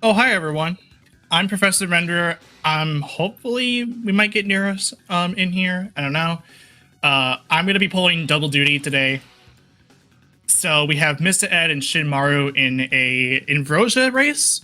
Oh, hi everyone. I'm Professor Renderer. Hopefully we might get Neros in here. I don't know. I'm gonna be pulling double duty today. So we have Mr. Ed and Shinmaru in a Invrosia race.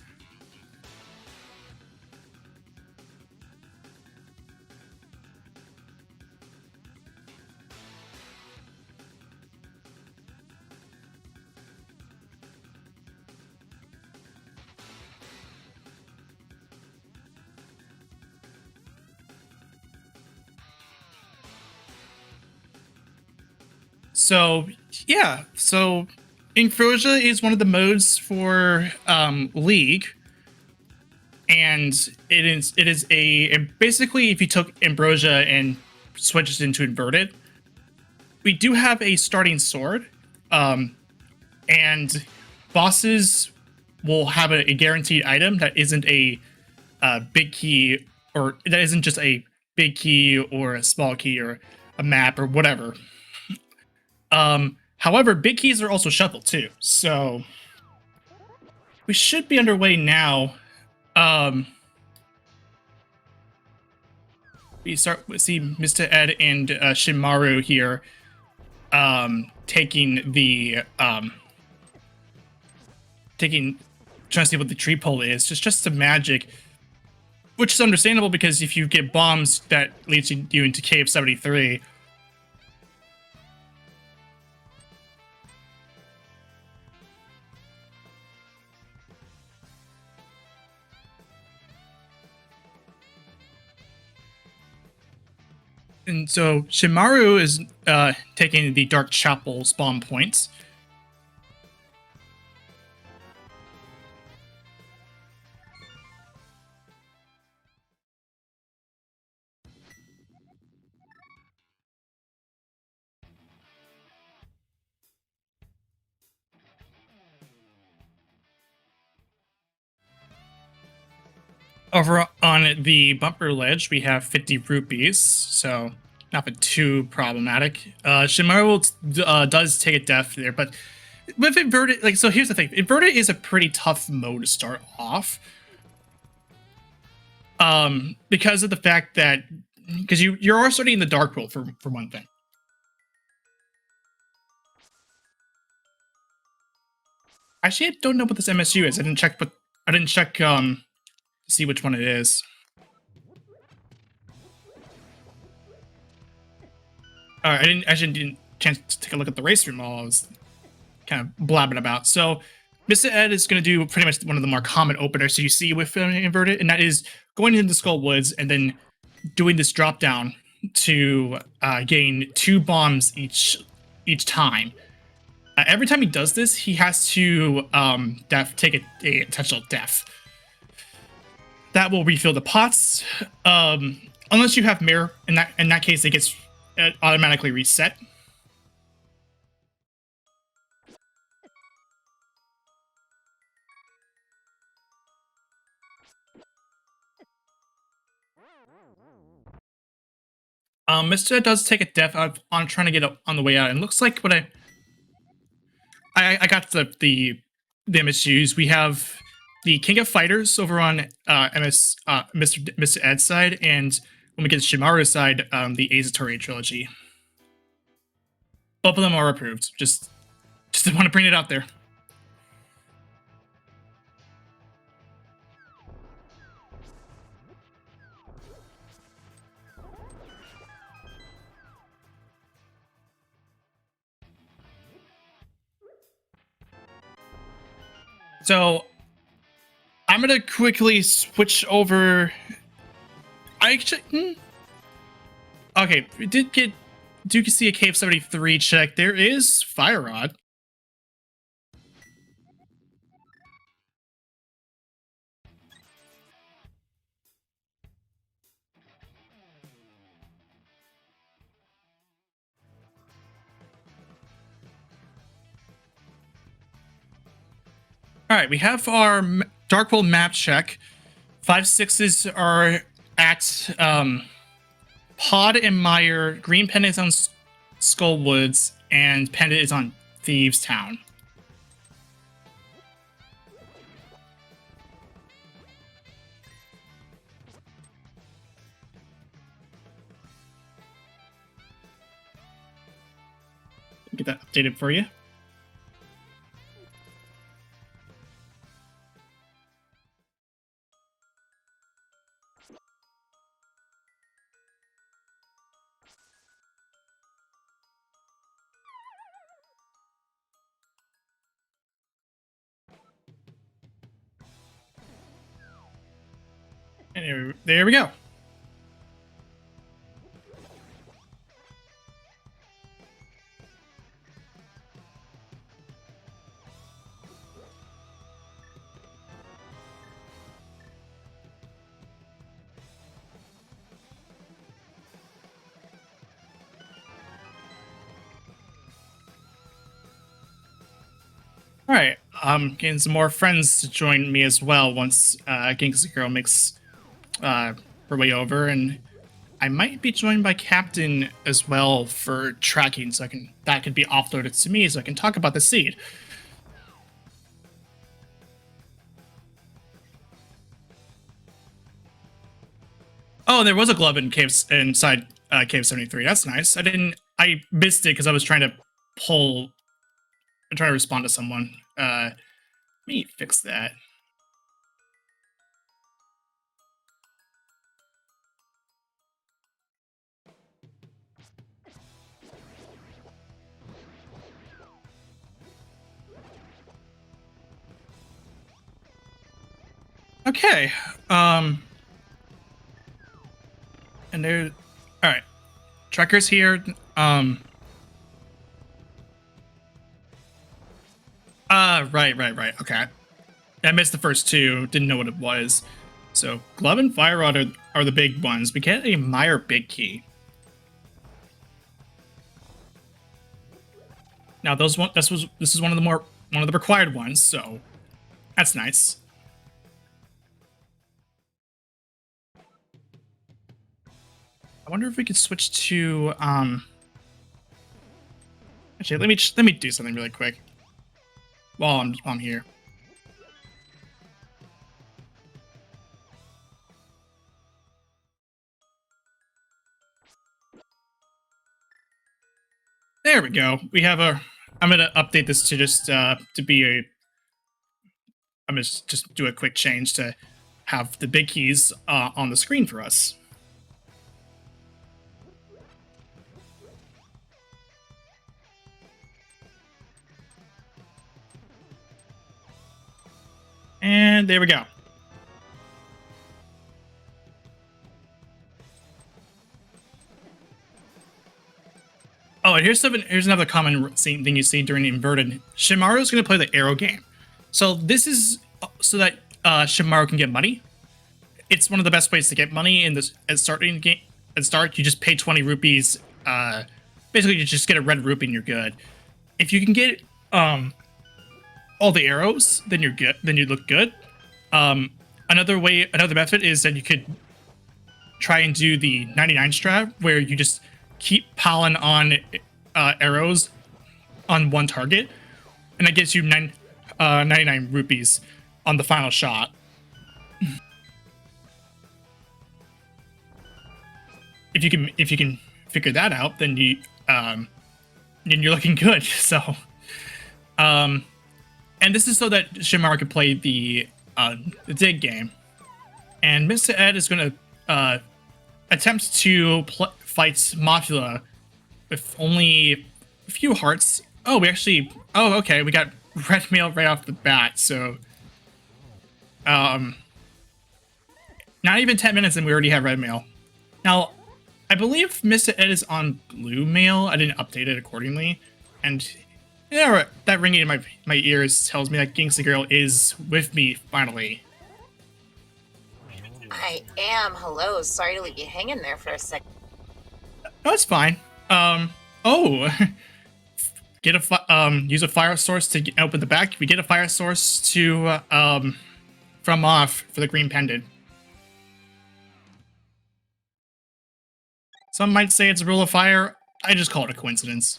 So yeah, so Invrosia is one of the modes for League, and it is a basically if you took Ambrosia and switched it into inverted, we do have a starting sword, and bosses will have a guaranteed item that isn't a big key, or that isn't just a big key or a small key or a map or whatever. However, big keys are also shuffled too, so we should be underway now. Um, we see Mr. Ed and Shinmaru here, taking trying to see what the tree pull is. Just a magic, which is understandable because if you get bombs, that leads you into Cave 73. And so Shimaru is taking the Dark Chapel spawn points. Over on the bumper ledge, we have 50 rupees, so not been too problematic. Shimaru does take a death there, but with inverted, like, so here's the thing: inverted is a pretty tough mode to start off, because of the fact that because you're already starting in the dark world for one thing. Actually, I don't know what this MSU is. I didn't check, but I didn't check to see which one it is. I didn't chance to take a look at the race room while I was kind of blabbing about. So Mr. Ed is going to do pretty much one of the more common openers so you see with inverted, and that is going into the Skull Woods and then doing this drop down to gain 2 bombs each time. Every time he does this, he has to take a intentional death. That will refill the pots, unless you have mirror. In that case, it gets automatically reset. Mr. does take a death on trying to get up on the way out, and looks like what I got the MSUs. We have the King of Fighters over on Mr. Ed's side, and when we get to Shimaru's side, the Azatori trilogy. Both of them are approved. Just want to bring it out there. So I'm gonna quickly switch over. I actually, okay. We do see a Cave 73 check. There is Fire Rod. All right, we have our Dark World map check. 5/6s are at Pod and Mire. Green Pendant is on Skull Woods, and Pendant is on Thieves Town. get that updated for you. And there we go. All right, getting some more friends to join me as well once Ginksy Girl makes her way over, and I might be joined by Captain as well for tracking, so that could be offloaded to me, so I can talk about the seed. Oh, there was a glove inside Cave 73. That's nice. I missed it because I was trying to respond to someone. Let me fix that. Okay. And there. All right. Tracker's here. Right. Okay. I missed the first two. Didn't know what it was. So glove and fire rod are the big ones. We get a Meyer big key. Now this is one of the required ones. So that's nice. I wonder if we could switch to Actually, let me do something really quick while I'm here. There we go. We have I'm gonna update this to just to be a. I'm gonna just do a quick change to have the big keys on the screen for us. And there we go. Oh, and here's another common thing you see during inverted. Shimaru is going to play the arrow game. So this is so that Shimaru can get money. It's one of the best ways to get money in this at starting game. At start, you just pay 20 rupees. Basically, you just get a red rupee and you're good. If you can get all the arrows, then you're good. Then you look good. Another method is that you could try and do the 99 strat, where you just keep piling on arrows on one target, and that gets you 99 rupees on the final shot. If you can figure that out, then you're looking good. So, and this is so that Shimaru can play the dig game, and Mr. Ed is going to attempt to fight Mafula with only a few hearts. Oh, okay, we got red mail right off the bat. So, not even 10 minutes and we already have red mail. Now, I believe Mr. Ed is on blue mail. I didn't update it accordingly, and yeah, that ringing in my ears tells me that Ginksy Girl is with me finally. I am. Hello. Sorry to leave you hanging there for a second. No, it's fine. Get use a fire source to open the back. We get a fire source to from off for the green pendant. Some might say it's a rule of fire. I just call it a coincidence.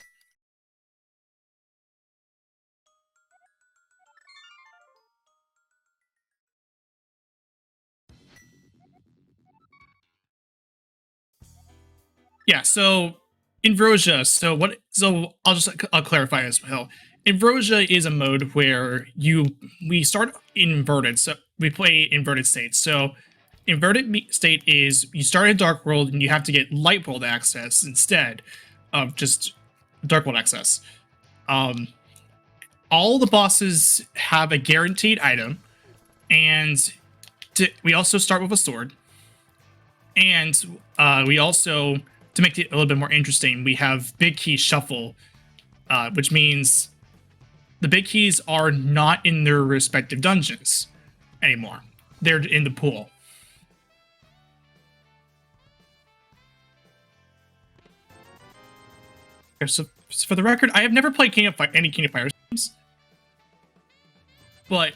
Yeah, so Invrosia. I'll clarify as well. Invrosia is a mode where we start inverted. So we play inverted states. So state is you start in Dark World and you have to get Light World access instead of just Dark World access. All the bosses have a guaranteed item, and we also start with a sword. And we also, to make it a little bit more interesting, we have big key shuffle, which means the big keys are not in their respective dungeons anymore. They're in the pool. So for the record, I have never played any King of Fighters games, but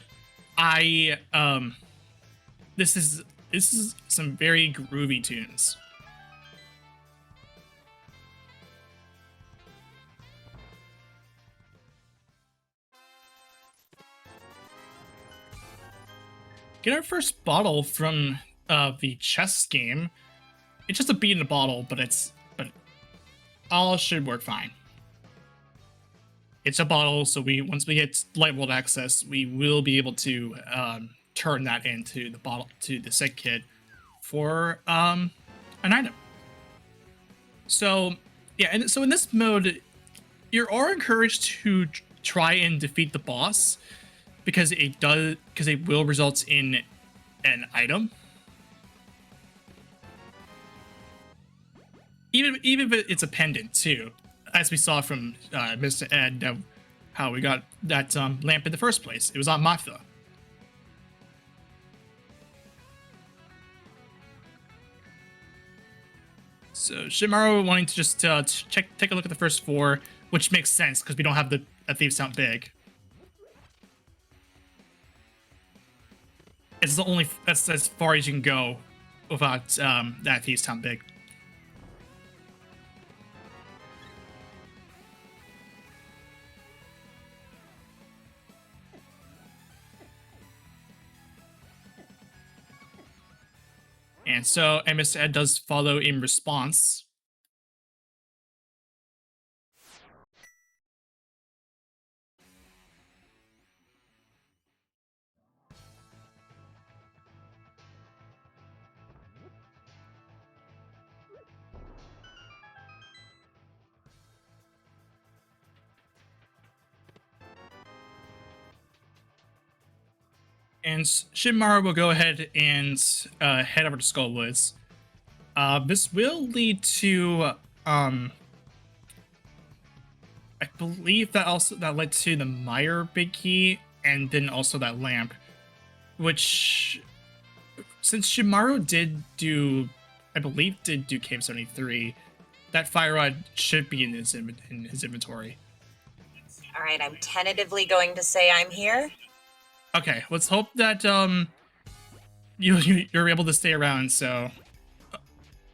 this is some very groovy tunes. Get our first bottle from the chess game. It's just a beat in a bottle, but all should work fine. It's a bottle, so once we hit Light World access, we will be able to turn that into the bottle to the set kit for an item. So yeah, and so in this mode, you are encouraged to try and defeat the boss because it will result in an item. Even if it's a pendant too, as we saw from Mr. Ed, how we got that lamp in the first place. It was on Matha. So Shimaru wanting to just take a look at the first 4, which makes sense because we don't have a Thieves Sound Big. That's as far as you can go without that Thieves Sound Big. And so Mr. Ed does follow in response. And Shinmara will go ahead and head over to Skullwoods. This will lead to, I believe that led to the Meyer Big Key, and then also that lamp, which, since Shimaru did do Cave 73, that fire rod should be in his inventory. All right, I'm tentatively going to say I'm here. Okay, let's hope that you're able to stay around. So,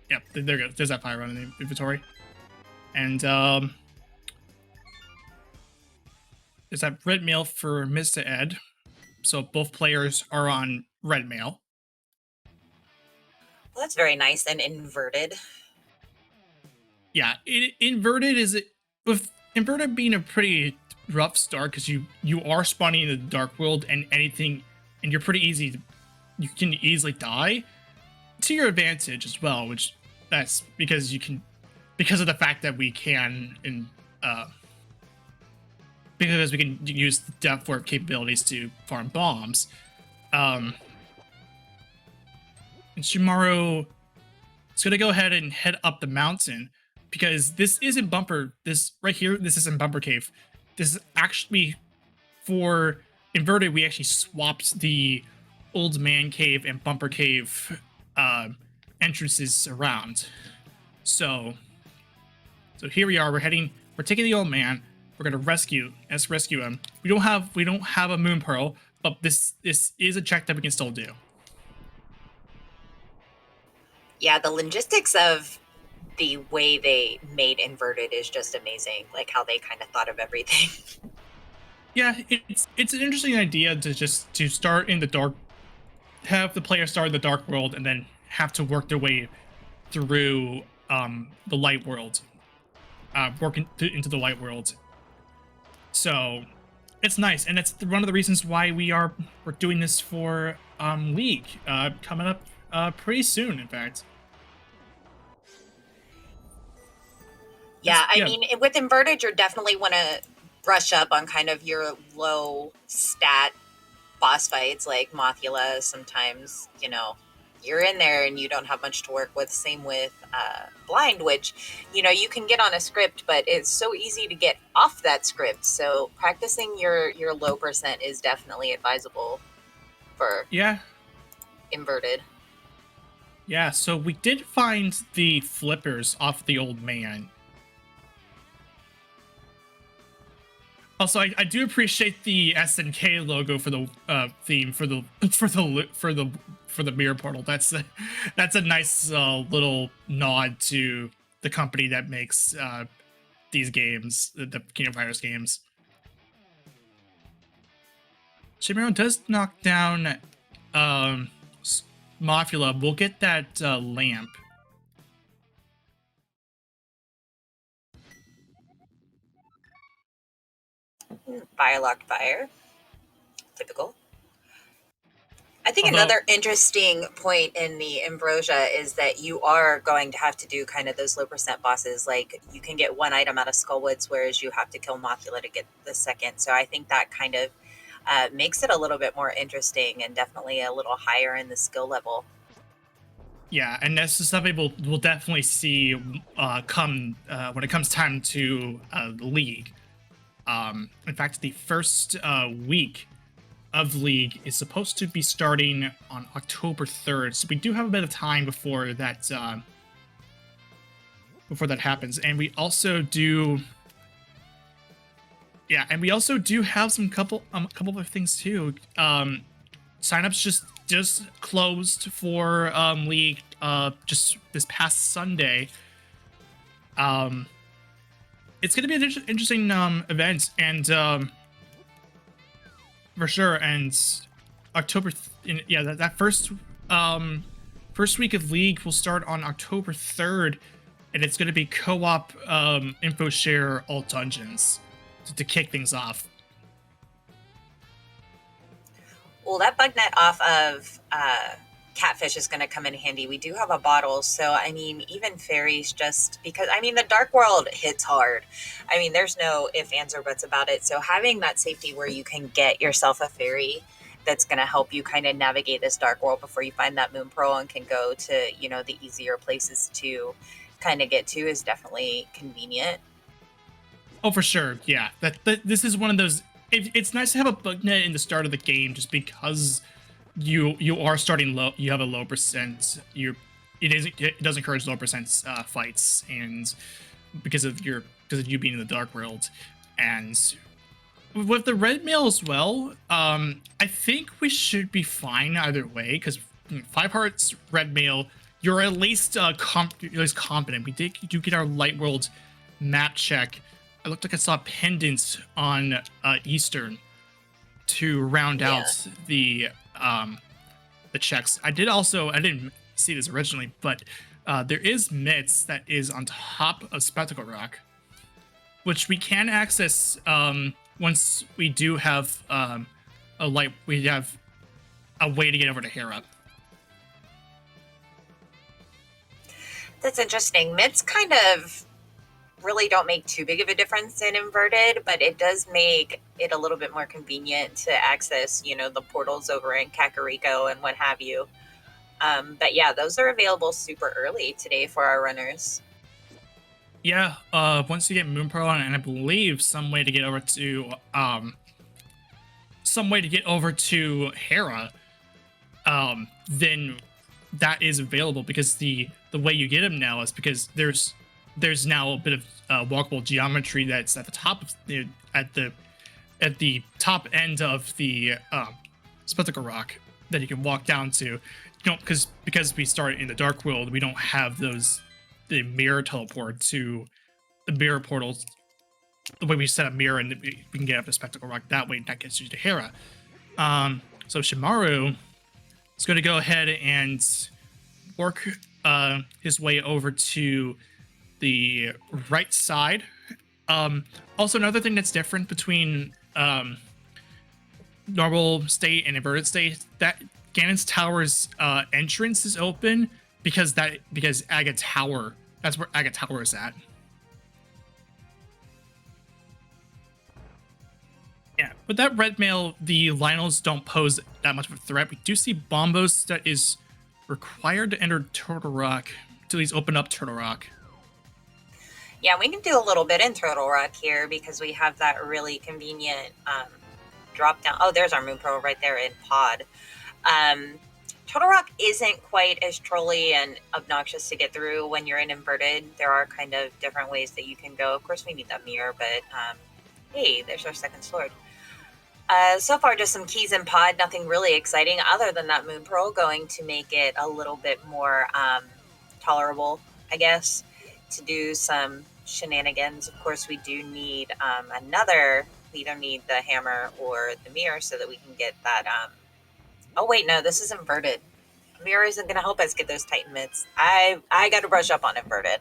yeah, there goes. There's that fire rod in the inventory, and there's that red mail for Mr. Ed. So both players are on red mail. Well, that's very nice and inverted. Yeah, inverted with inverted being a pretty rough start because you are spawning in the Dark World and you're pretty easy. You can easily die to your advantage as well, which that's because of the fact that we can because we can use the depth warp capabilities to farm bombs. And Shimaru is gonna go ahead and head up the mountain because this isn't Bumper. This right here, this isn't Bumper Cave. This is actually for inverted. We actually swapped the Old Man Cave and Bumper Cave entrances around. So here we are. We're taking the Old Man. We're gonna rescue him. We don't have a Moon Pearl, but this is a check that we can still do. Yeah, the logistics of the way they made inverted is just amazing. Like how they kind of thought of everything. Yeah, it's an interesting idea to start in the dark, have the player start in the Dark World, and then have to work their way through the Light World. into the light world. So it's nice, and that's one of the reasons why we're doing this for League coming up pretty soon, in fact. Yeah, I mean, with Inverted, you definitely want to brush up on kind of your low stat boss fights like Mothula. Sometimes, you know, you're in there and you don't have much to work with. Same with Blind, which, you know, you can get on a script, but it's so easy to get off that script. So practicing your low percent is definitely advisable for Inverted. Yeah, so we did find the flippers off the old man. Also, I do appreciate the SNK logo for the theme for the mirror portal. That's a nice little nod to the company that makes these games, the Kingdom Fighters games. Shimiro does knock down Mothula. We'll get that lamp. Fire locked fire. Typical. I think another interesting point in the Ambrosia is that you are going to have to do kind of those low percent bosses. Like, you can get one item out of Skullwoods, whereas you have to kill Mothula to get the second. So I think that kind of makes it a little bit more interesting and definitely a little higher in the skill level. Yeah, and that's something we'll definitely see come when it comes time to the League. In fact, the first week of League is supposed to be starting on October 3rd, so we do have a bit of time before that happens. And we also do, have some couple of things too. Signups just closed for League just this past Sunday. It's going to be an interesting event, and for sure. And October, that first week of League will start on October 3rd, and it's going to be co-op info share alt dungeons to kick things off. Well, that bug net off of Catfish is going to come in handy. We do have a bottle, so I mean, even fairies, just because, I mean, the Dark World hits hard. I mean, there's no ifs, ands, or buts about it. So having that safety where you can get yourself a fairy that's going to help you kind of navigate this Dark World before you find that Moon Pearl and can go to, you know, the easier places to kind of get to is definitely convenient. Oh, for sure. Yeah, this is one of those. It's nice to have a bug net in the start of the game, just because you are starting low. You have a low percent. It does encourage low percent fights, and because of you being in the Dark World, and with the red mail as well. I think we should be fine either way, because 5 hearts red mail. You're at least competent. We do get our Light World map check. I looked like I saw pendants on Eastern to round out the checks. I didn't see this originally, but there is mitts that is on top of Spectacle Rock, which we can access once we do have we have a way to get over to Hera. That's interesting. Mitts kind of really don't make too big of a difference in Inverted, but it does make it a little bit more convenient to access, you know, the portals over in Kakariko and what have you. But yeah, those are available super early today for our runners. Yeah, once you get Moon Pearl, and I believe some way to get over to Hera, then that is available, because the way you get them now is because there's now a bit of walkable geometry that's at the top of at the top end of the Spectacle Rock that you can walk down to. You know, because we started in the Dark World, we don't have the mirror teleport to the mirror portals. The way we set a mirror, and we can get up to Spectacle Rock that way, and that gets you to Hera. So Shimaru is going to go ahead and work his way over to the right side. Also, another thing that's different between normal state and inverted state, that Ganon's Tower's entrance is open because Aga Tower, that's where Aga Tower is at. Yeah, with that red mail, the Lionels don't pose that much of a threat. We do see Bombos that is required to enter Turtle Rock to at least open up Turtle Rock. Yeah, we can do a little bit in Turtle Rock here because we have that really convenient drop down. Oh, there's our Moon Pearl right there in Pod. Turtle Rock isn't quite as trolly and obnoxious to get through when you're in inverted. There are kind of different ways that you can go. Of course, we need that mirror, but hey, there's our second sword. So far, just some keys in Pod, nothing really exciting other than that Moon Pearl going to make it a little bit more tolerable, I guess, to do some shenanigans. Of course, we do need we either need the hammer or the mirror so that we can get that. Oh, wait, no, this is inverted. Mirror isn't going to help us get those Titan mids. I got to brush up on inverted.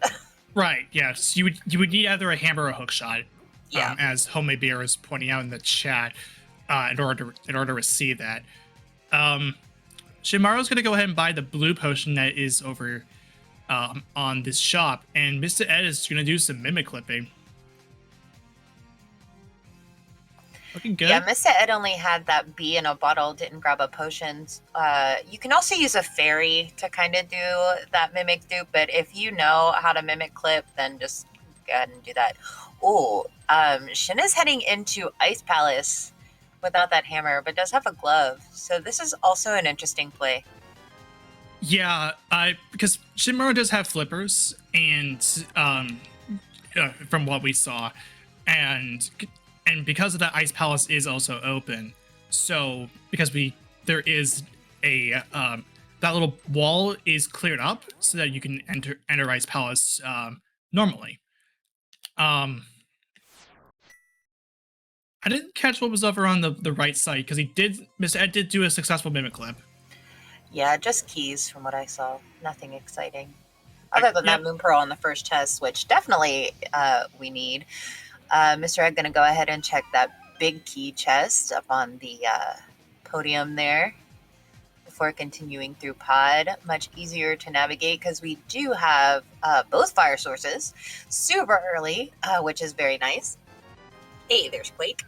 Right, yes. You would need either a hammer or a hook shot. Yeah. As Homemade Beer is pointing out in the chat, in order to receive that. Shimaru's going to go ahead and buy the blue potion that is over on this shop, and Mr. Ed is going to do some mimic clipping. Looking good. Yeah, Mr. Ed only had that bee in a bottle, didn't grab a potion. You can also use a fairy to kind of do that mimic dupe, but if you know how to mimic clip, then just go ahead and do that. Oh, Shin is heading into Ice Palace without that hammer, but does have a glove. So this is also an interesting play. Yeah, because Shinmaru does have flippers, and from what we saw, and because of that, Ice Palace is also open. So because there is a that little wall is cleared up so that you can enter Ice Palace normally. I didn't catch what was over on the right side because Mr. Ed did do a successful mimic clip. Yeah, just keys from what I saw. Nothing exciting. Other than that Moon Pearl on the first chest, which definitely we need. Mr. Ed going to go ahead and check that big key chest up on the podium there before continuing through Pod. Much easier to navigate because we do have both fire sources super early, which is very nice. Hey, there's Quake.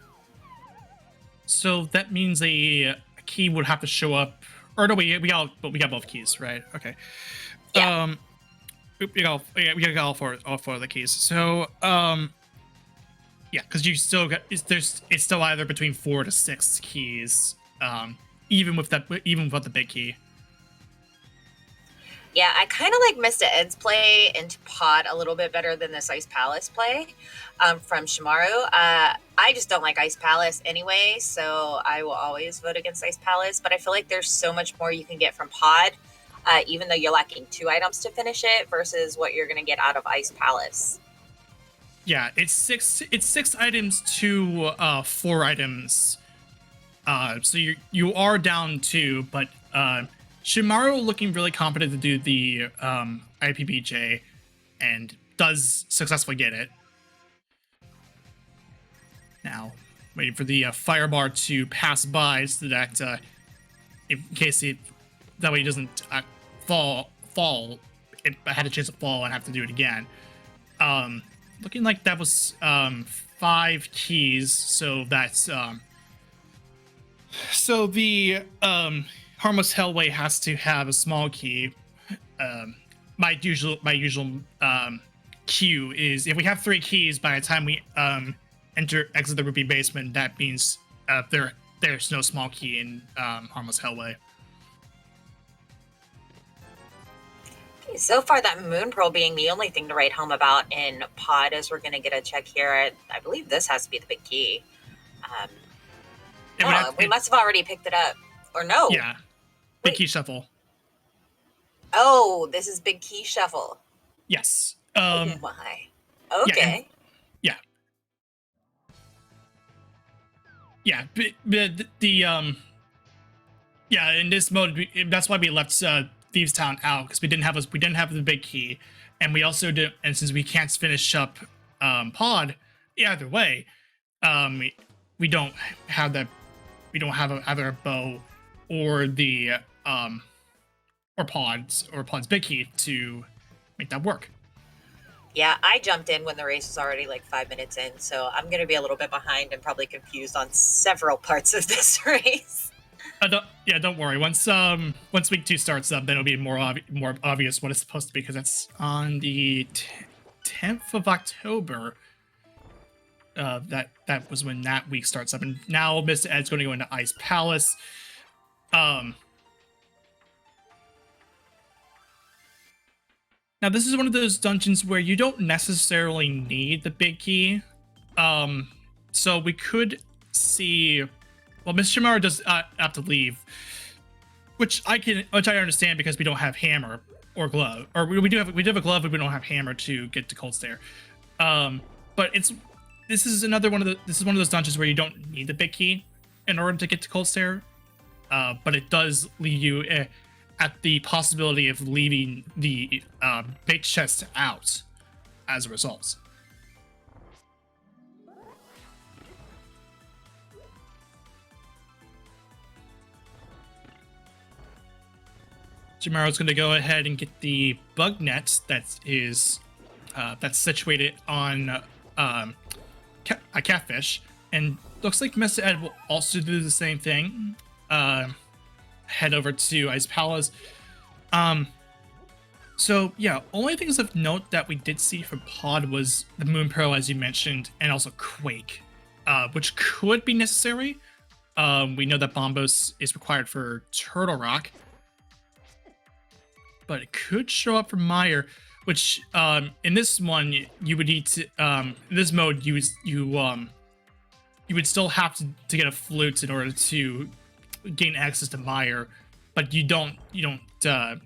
So that means a key would have to show up. Or no, we got both keys, right? Okay. Yeah. We got all four of the keys. So yeah, because you still got it's still either between 4 to 6 keys, even with the big key. Yeah, I kind of like Mr. Ed's play into Pod a little bit better than this Ice Palace play from Shimaru. I just don't like Ice Palace anyway, so I will always vote against Ice Palace. But I feel like there's so much more you can get from Pod, even though you're lacking 2 items to finish it versus what you're going to get out of Ice Palace. Yeah, it's 6 items to 4 items. So you are down 2, but Shimaru looking really competent to do the IPBJ and does successfully get it. Now, waiting for the firebar to pass by so that in case that way he doesn't fall, it had a chance to fall and have to do it again. Looking like that was 5 keys, so that's so the Harmless Hellway has to have a small key. My usual cue is if we have 3 keys by the time we exit the Ruby Basement, that means there's no small key in Harmless Hellway. So far, that Moon Pearl being the only thing to write home about in Pod, as we're going to get a check here. I believe this has to be the big key. We must have already picked it up. Or no. Yeah. Big Key Shuffle. Oh, this is Big Key Shuffle. Yes. Oh my. Okay. Yeah. Yeah, in this mode, that's why we left Thieves Town out because we didn't have the big key, and we also did, and since we can't finish up Pod either way, we don't have that. We don't have either a bow or the or Pod's big key to make that work. Yeah, I jumped in when the race was already like 5 minutes in, so I'm going to be a little bit behind and probably confused on several parts of this race. Don't worry. Once week 2 starts up, then it'll be more obvious what it's supposed to be, because that's on the 10th of October. That was when that week starts up, and now Mr. Ed's going to go into Ice Palace. Now, this is one of those dungeons where you don't necessarily need the big key. So we could see... Well, Miss Shimara does have to leave, which I understand because we don't have hammer or glove. Or we do have a glove, but we don't have hammer to get to Cold Stare. But this is one of those dungeons where you don't need the big key in order to get to Cold Stare. But it does leave you at the possibility of leaving the bait chest out as a result. Jamaro's going to go ahead and get the bug net that's situated on a catfish, and looks like Mr. Ed will also do the same thing. Head over to Ice Palace. So yeah, only things of note that we did see from Pod was the Moon Pearl, as you mentioned, and also Quake, which could be necessary. We know that Bombos is required for Turtle Rock, but it could show up for Meyer, which in this one you would need to in this mode you would still have to get a flute in order to gain access to Meyer, but that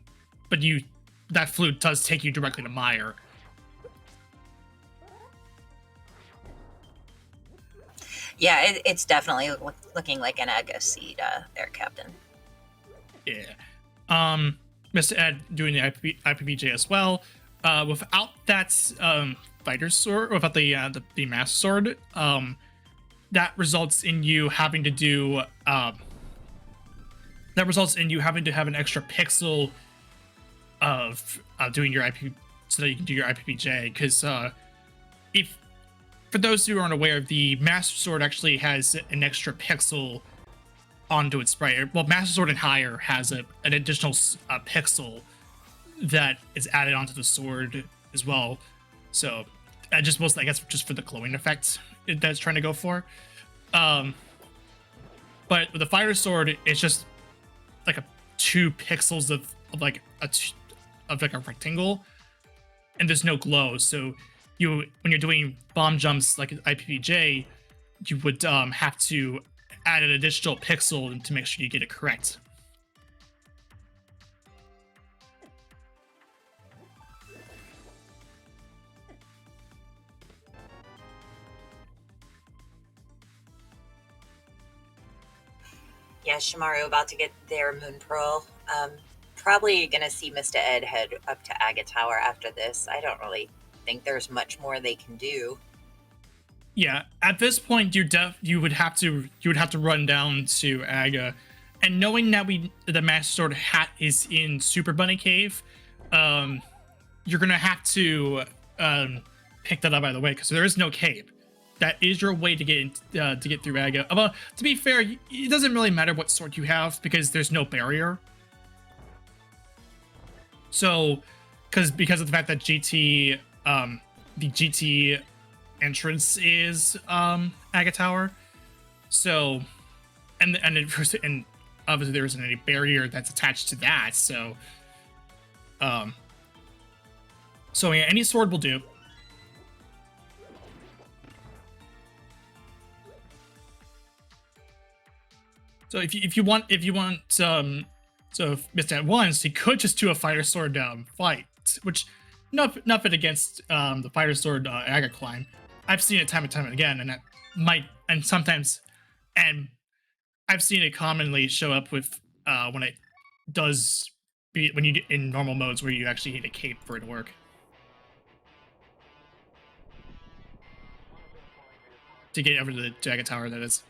flute does take you directly to Meyer. Yeah, it's definitely looking like an Aga seed there, Captain. Yeah. Mr. Ed doing the IPBJ as well. Without that fighter's sword, without the master sword, that results in you having to do have an extra pixel of doing your IP so that you can do your IPBJ. Because if for those who aren't aware, the master sword actually has an extra pixel onto its sprite. Well, Master Sword and higher has an additional pixel that is added onto the sword as well. So I guess just for the glowing effect that's trying to go for. But with the fire sword, it's just like 2 pixels of a rectangle, and there's no glow. So when you're doing bomb jumps like an IPPJ, you would have to add an additional pixel to make sure you get it correct. Yeah, Shimaru about to get their Moon Pearl. Probably gonna see Mr. Ed head up to Aga Tower after this. I don't really think there's much more they can do. Yeah, at this point, you would have to run down to Aga, and knowing that the Master Sword hat is in Super Bunny Cave, you're gonna have to pick that up by the way, because there is no cave. That is your way to get through Aga. But to be fair, it doesn't really matter what sword you have because there's no barrier. So, because of the fact that the GT entrance is Aga Tower, so and obviously there isn't any barrier that's attached to that. So yeah, any sword will do. So if you want so if Mr. At once, he could just do a fighter sword fight, which nothing against the fighter sword Aga climb. I've seen it time and time again, and I've seen it commonly show up with when it does when you get in normal modes where you actually need a cape for it to work. To get over to the Jagged Tower, that is.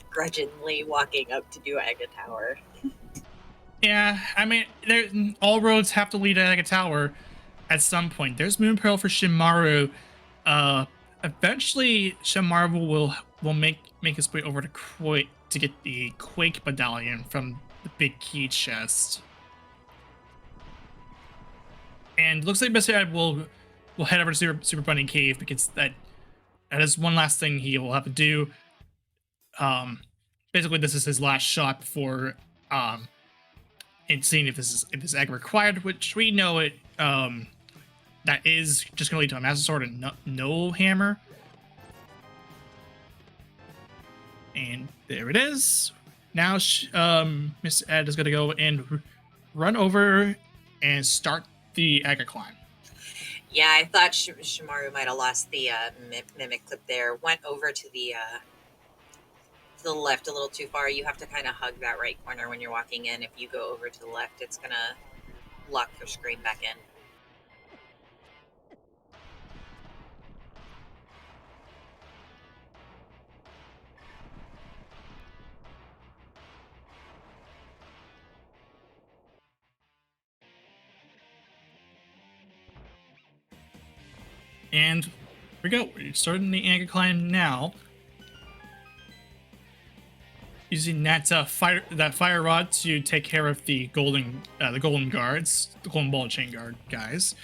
Grudgingly walking up to do Aga Tower. Yeah, I mean, all roads have to lead to Aga Tower at some point. There's Moon Pearl for Shimaru. Eventually, Shimaru will make his way over to Quake to get the Quake medallion from the big key chest. And looks like Mr. Ed will head over to Super Bunny Cave because that is one last thing he will have to do. Basically, this is his last shot before and seeing if this egg required, which we know it that is just going to lead to a Master Sword and no hammer. And there it is. Now Mr. Ed is going to go and run over and start the Aga climb. Yeah, I thought Shimaru might have lost the mimic clip there. Went over to the left a little too far. You have to kind of hug that right corner when you're walking in. If you go over to the left, it's going to lock your screen back in. And here we go. We're starting the Aga climb now. Using that fire rod to take care of the golden guards, the golden ball chain guard guys.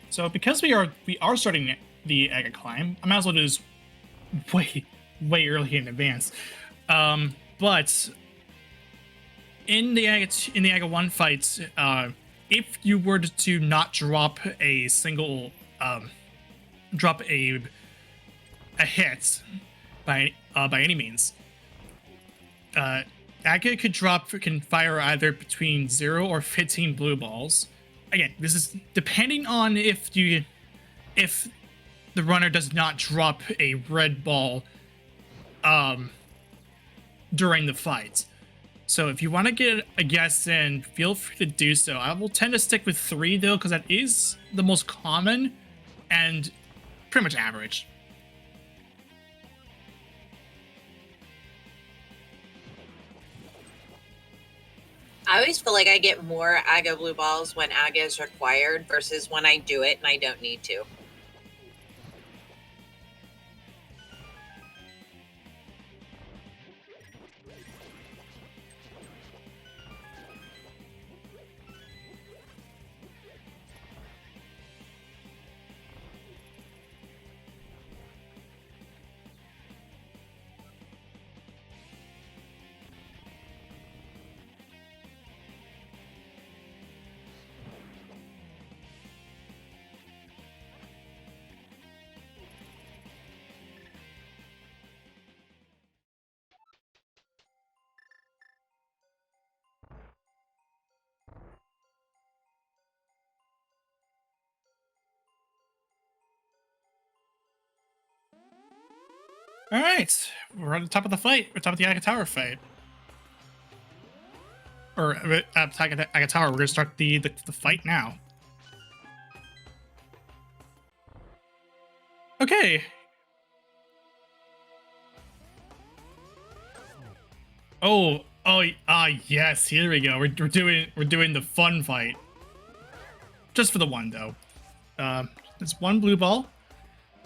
So because we are starting the Aga climb, I might as well do this way early in advance. But in the Aga 1 fights, if you were to not drop a single drop a hit by any means, Aga can fire either between 0 or 15 blue balls. Again, this is depending on if the runner does not drop a red ball during the fight. So if you want to get a guess in, feel free to do so. I will tend to stick with 3 though, because that is the most common and pretty much average. I always feel like I get more Aga blue balls when Aga is required versus when I do it and I don't need to. All right, we're at the top of the fight. We're top of the Aga Tower fight, or at Aga Tower. We're gonna start the fight now. Okay. Yes. Here we go. We're doing the fun fight. Just for the one though. It's 1 blue ball.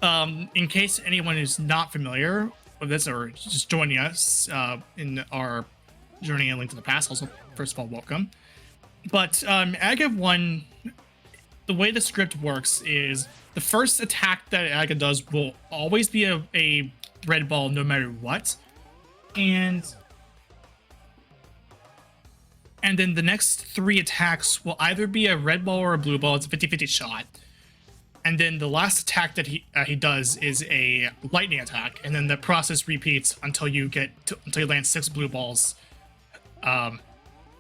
In case anyone is not familiar with this or just joining us in our journey in Link to the Past, also first of all, welcome. But Aga 1, the way the script works is the first attack that Aga does will always be a red ball no matter what, and then the next 3 attacks will either be a red ball or a blue ball. It's a 50-50 shot. And then the last attack that he does is a lightning attack, and then the process repeats until you land 6 blue balls on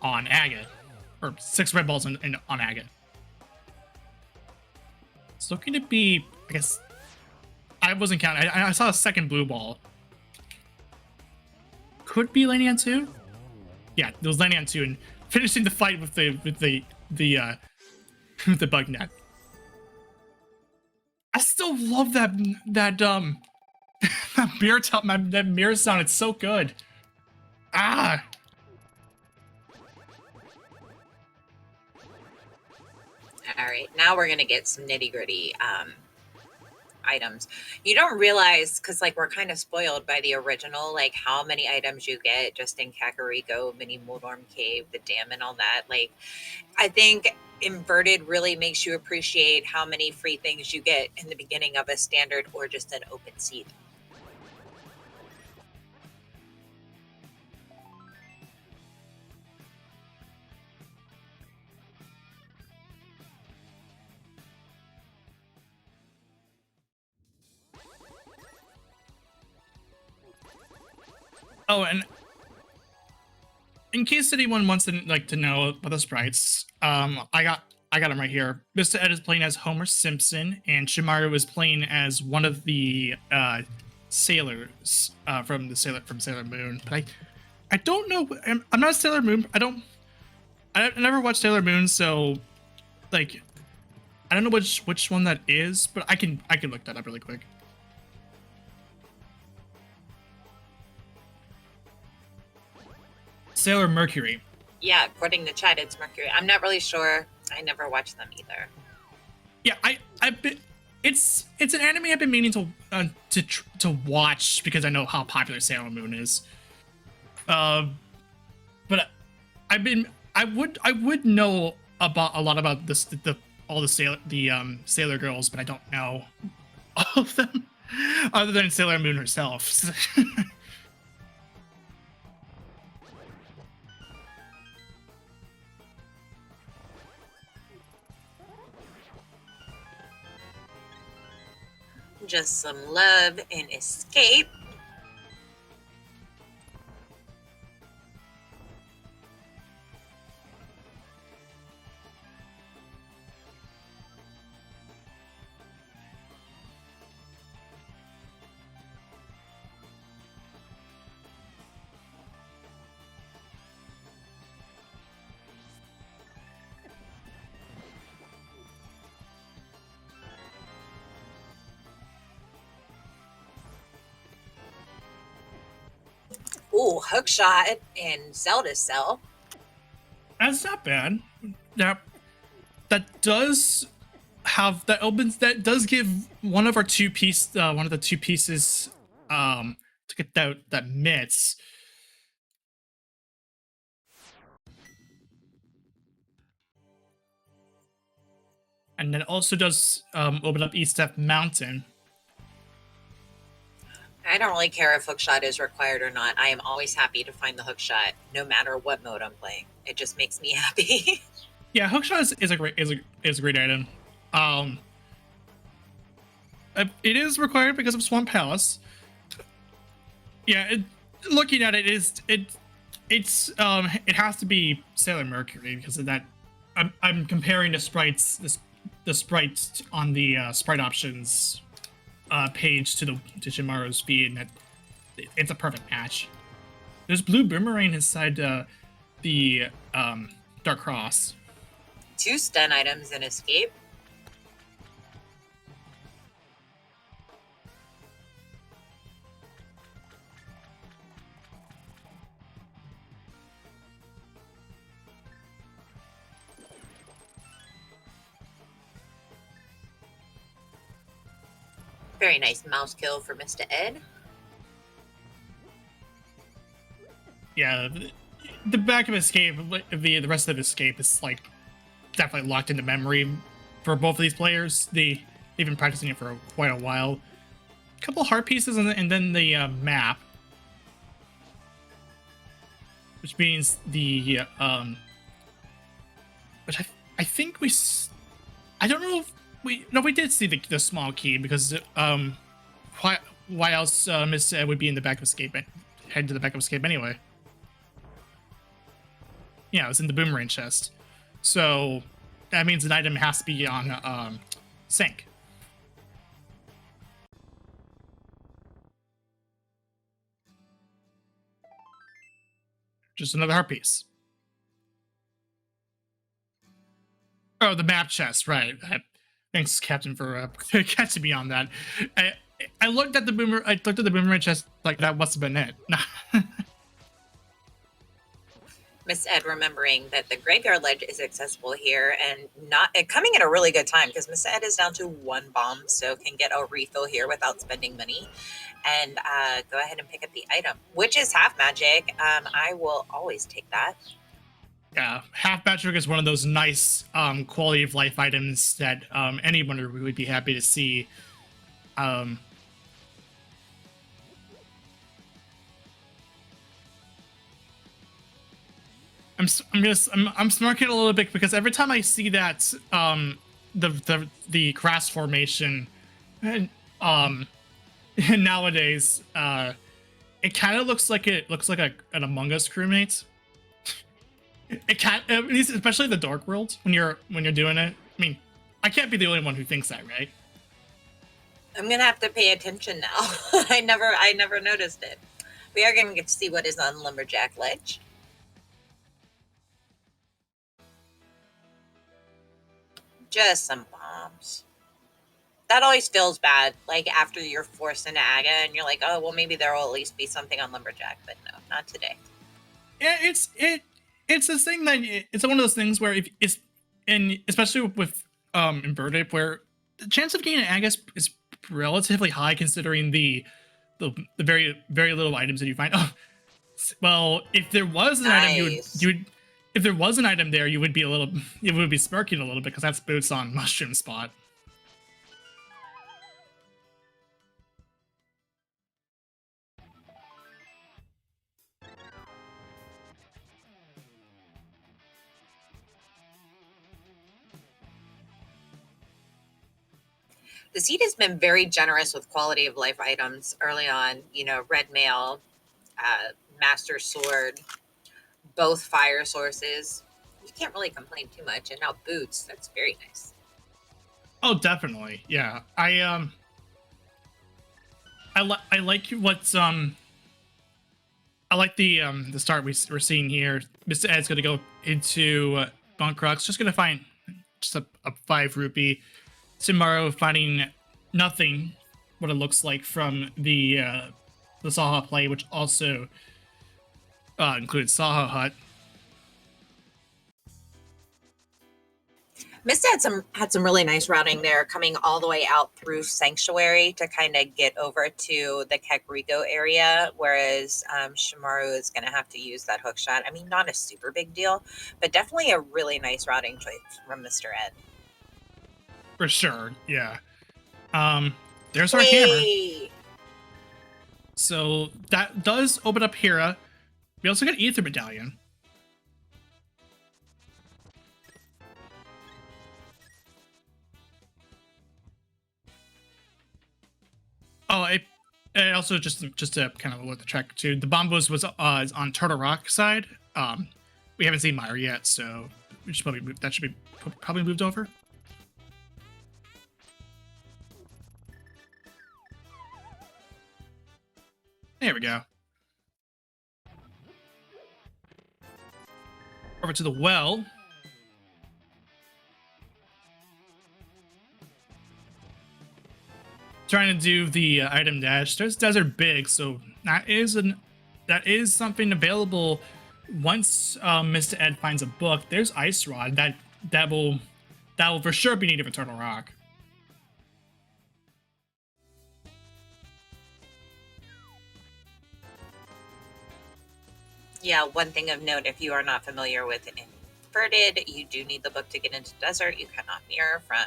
Agate, or 6 red balls on Agate. It's looking to be, I guess, I wasn't counting. I saw a second blue ball. Could be landing on 2. Yeah, it was landing on 2 and finishing the fight with the bug net. I still love that that mirror sound. It's so good. Ah. All right, now we're gonna get some nitty gritty items. You don't realize, because like we're kind of spoiled by the original, like how many items you get just in Kakariko, Mini Moldorm Cave, the dam, and all that. Like, I think Inverted really makes you appreciate how many free things you get in the beginning of a standard or just an open seed. Oh, and in case anyone wants to know about the sprites, I got them right here. Mr. Ed is playing as Homer Simpson, and Shimaru is playing as one of the sailors from Sailor Moon. But I don't know. I'm not Sailor Moon. I never watched Sailor Moon, so like I don't know which one that is. But I can look that up really quick. Sailor Mercury. Yeah, according to chat, it's Mercury. I'm not really sure. I never watched them either. Yeah, it's an anime I've been meaning to watch because I know how popular Sailor Moon is. But I would know about a lot about all the Sailor girls, but I don't know all of them other than Sailor Moon herself. Just some love and escape. Ooh, Hookshot and Zelda Cell. That's not bad. That does have that does give one of the two pieces to get that mitts. And then it also does open up East Step Mountain. I don't really care if Hookshot is required or not. I am always happy to find the Hookshot, no matter what mode I'm playing. It just makes me happy. Yeah, Hookshot is a great item. It is required because of Swamp Palace. Yeah, looking at it has to be Sailor Mercury because of that. I'm comparing the sprites on the sprite options page to Shimaru's feed, and it's a perfect match. There's blue boomerang inside the Dark Cross. 2 stun items in escape. Very nice mouse kill for Mr. Ed. Yeah, the back of Escape, the rest of Escape is like definitely locked into memory for both of these players. They've been practicing it for quite a while. A couple heart pieces and then the map, which means the which I think I don't know if we did see the small key because why else Miss would be in the back of Escape, head to the back of Escape anyway. Yeah, it's in the boomerang chest. So that means an item has to be on sync. Just another heart piece. Oh, the map chest, right. Thanks, Captain, for catching me on that. I looked at the boomerang chest like that must have been it. Miss Ed remembering that the graveyard ledge is accessible here and not coming at a really good time because Miss Ed is down to 1 bomb, so can get a refill here without spending money. And go ahead and pick up the item, which is half magic. I will always take that. Yeah, half magic is one of those nice quality of life items that anyone would be happy to see. I'm smirking a little bit because every time I see that the grass formation nowadays it kind of looks like an Among Us crewmate. It can't, at least especially the Dark World when you're doing it. I mean, I can't be the only one who thinks that, right? I'm gonna have to pay attention now. I never noticed it. We are gonna get to see what is on Lumberjack Ledge. Just some bombs. That always feels bad, like after you're forced into Aga and you're like, oh well, maybe there will at least be something on Lumberjack, but no, not today. Yeah, it's this thing that it's one of those things where if it's, and especially with inverted, where the chance of getting an Aga is relatively high considering the very little items that you find. Oh, well, if there was an item, you would if there was an item there, you would be smirking a little bit because that's boots on mushroom spot. The seed has been very generous with quality of life items early on. You know, red mail, master sword, both fire sources. You can't really complain too much. And now boots, that's very nice. Oh, definitely, yeah. I like what's I like the start we're seeing here. Mr. Ed's gonna go into Bunkrox, just gonna find just a 5 rupee. Tomorrow finding nothing, what it looks like from the Saha play, which also includes Saha Hut. Mista had some really nice routing there, coming all the way out through Sanctuary to kind of get over to the Kakariko area, whereas Shimaru is going to have to use that hook shot. I mean, not a super big deal, but definitely a really nice routing choice from Mr. Ed. For sure, yeah. There's our hammer. So that does open up Hera. We also got Ether Medallion. Oh, it also just to kind of look the track too. The Bombos was on Turtle Rock side. We haven't seen Myra yet, so we should probably that should be probably moved over. There we go. Over to the well. Trying to do the item dash. There's Desert Big, so that is something available once Mr. Ed finds a book. There's Ice Rod that will for sure be needed for Turtle Rock. Yeah, one thing of note, if you are not familiar with Inverted, you do need the book to get into Desert. You cannot mirror from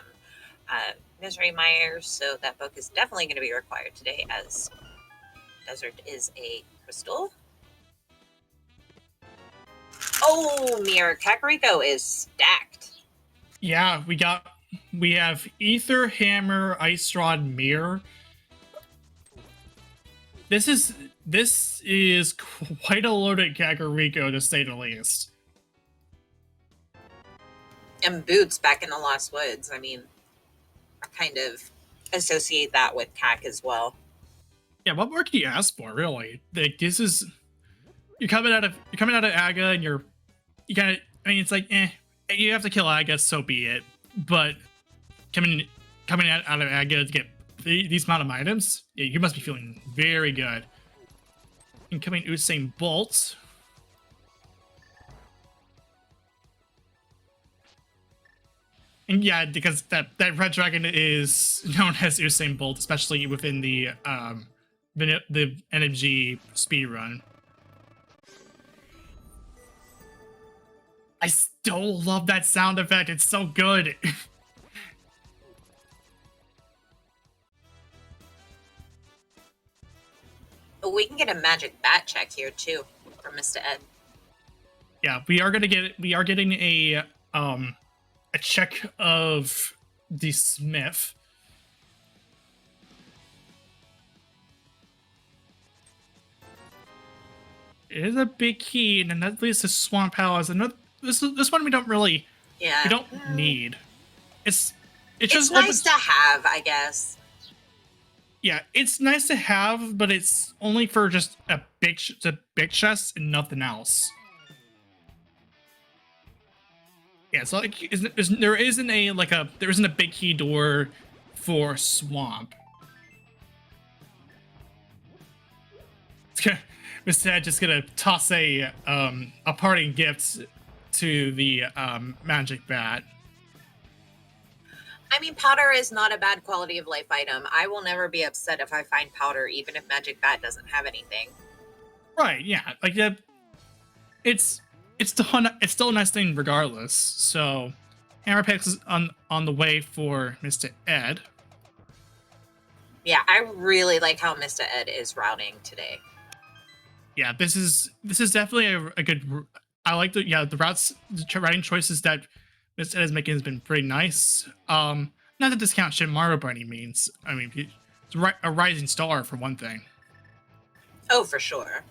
Misery Myers, so that book is definitely going to be required today, as Desert is a crystal. Oh, mirror. Kakariko is stacked. Yeah, we have Ether, Hammer, Ice Rod, Mirror. This is quite a loaded Kakariko, to say the least. And boots back in the Lost Woods. I mean, I kind of associate that with CAC as well. Yeah, what more can you ask for, really? Like, this is you're coming out of Aga, and you kind of. I mean, it's like, you have to kill Aga, so be it. But coming out of Aga to get these amount of items, yeah, you must be feeling very good. Incoming Usain Bolt. And yeah, because that red dragon is known as Usain Bolt, especially within the NMG speedrun. I still love that sound effect. It's so good. We can get a magic bat check here too from Mr. Ed. Yeah, we are getting a check of the Smith. It is a big key, and then at least the Swamp Palace. Another this one we don't really need. It's just nice to have, I guess. Yeah, it's nice to have, but it's only for just a big chest and nothing else. Yeah, so like there isn't a big key door for Swamp. Instead, just gonna toss a parting gift to the magic bat. I mean, powder is not a bad quality of life item. I will never be upset if I find powder, even if Magic Bat doesn't have anything. Right? Yeah. Like it's still a nice thing regardless. So, Hammer Picks is on the way for Mr. Ed. Yeah, I really like how Mr. Ed is routing today. Yeah, this is definitely a good. I like the routing choices that Mr. Ed is making has been pretty nice. Not to discount Shinmaru by any means. I mean, it's a rising star for one thing. Oh, for sure.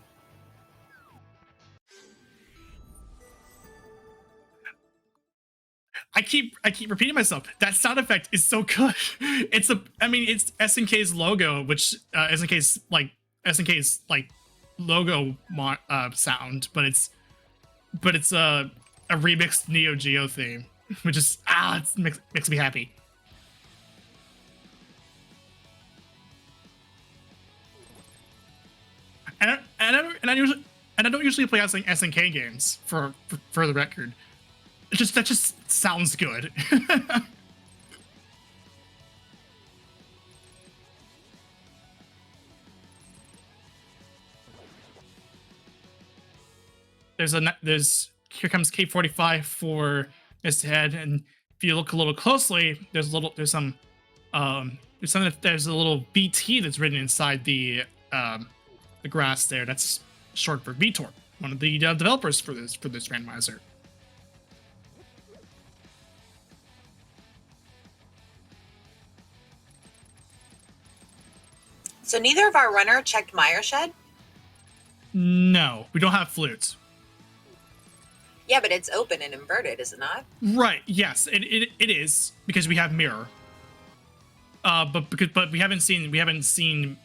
I keep repeating myself. That sound effect is so good. It's SNK's logo, which SNK's logo sound, but it's a remixed Neo Geo theme, which is it makes me happy. And I don't usually play SNK games for the record. That just sounds good. Here comes K45 for Mr. Head, and if you look a little closely, there's a little BT that's written inside the grass there. That's short for Vitor, one of the developers for this randomizer. So neither of our runner checked Mire Shed? No, we don't have flutes. Yeah, but it's open and inverted, is it not? Right. Yes, it is because we have mirror. But we haven't seen we haven't seen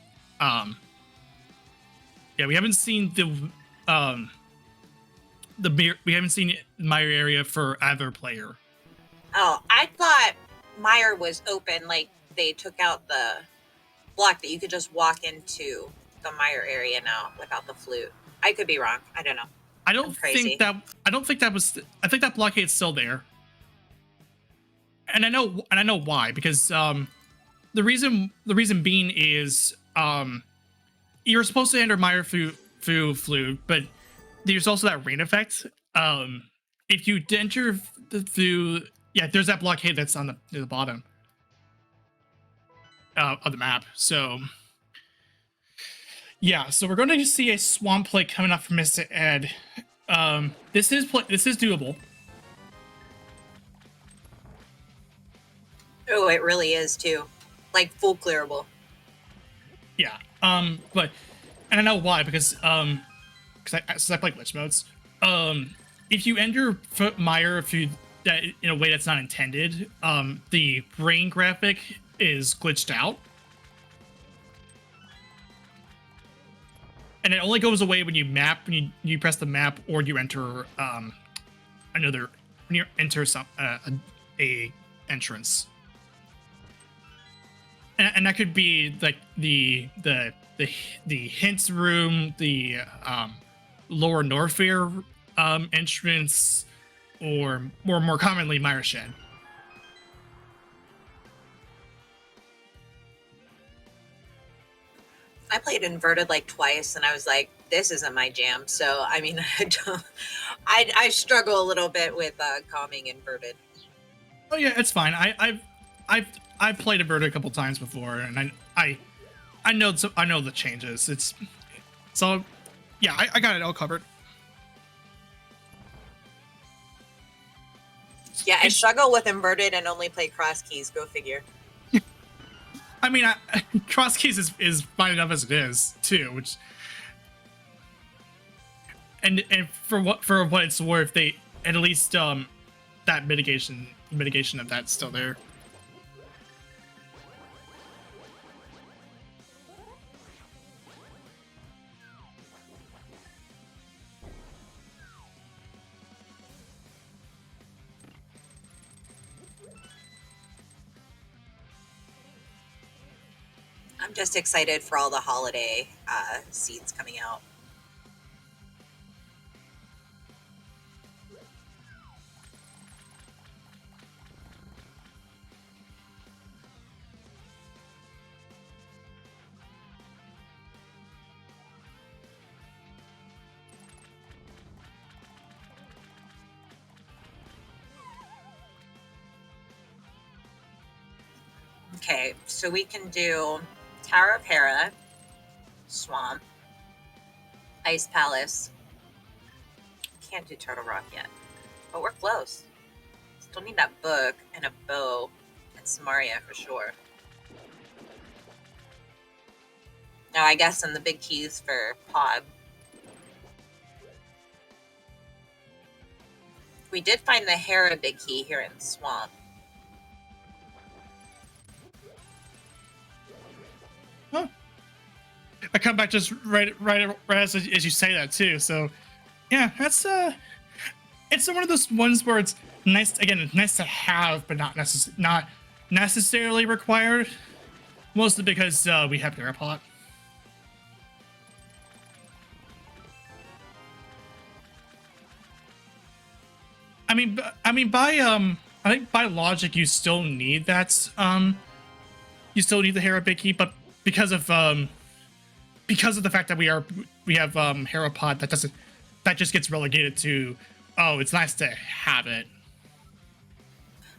Mire area for either player. Oh, I thought Mire was open, like they took out the block that you could just walk into the Mire area now without the flute. I could be wrong. I don't know. I think that blockade's still there. And I know why, because the reason being is you're supposed to enter Mire through flute, but there's also that rain effect. If you enter through, there's that blockade that's on the bottom of the map. So so we're going to see a swamp play coming up from Mr. Ed. This is doable. Oh, it really is too. Like full clearable. Yeah. But and I know why, because I play glitch modes. If you enter Mire through that in a way that's not intended. The brain graphic is glitched out. And it only goes away when you press the map or you enter when you enter a entrance. And that could be like the hints room, the lower Norfair entrance, or more commonly Mire Shed. I played Inverted like twice, and I was like, "This isn't my jam." So I mean, I struggle a little bit with calming Inverted. Oh yeah, it's fine. I've played Inverted a couple times before, and I know the changes. So yeah, I got it all covered. Yeah, I struggle with Inverted and only play cross keys. Go figure. I mean, cross keys is fine enough as it is too. Which and for what it's worth, they at least that mitigation of that's still there. I'm just excited for all the holiday seeds coming out. Okay, so we can do Tower of Hera, Swamp, Ice Palace. Can't do Turtle Rock yet, but we're close. Still need that book and a bow and Samaria for sure. Now I guess in the big keys for Pod. We did find the Hera big key here in Swamp. Huh. I come back just right as you say that too. So yeah, that's it's one of those ones where it's nice. Again, it's nice to have, but not necessarily required. Mostly because we have Parapot. I mean, I think by logic, you still need that. You still need the Hera big key, but because of the fact that we have Herapod, that just gets relegated to, oh, it's nice to have it.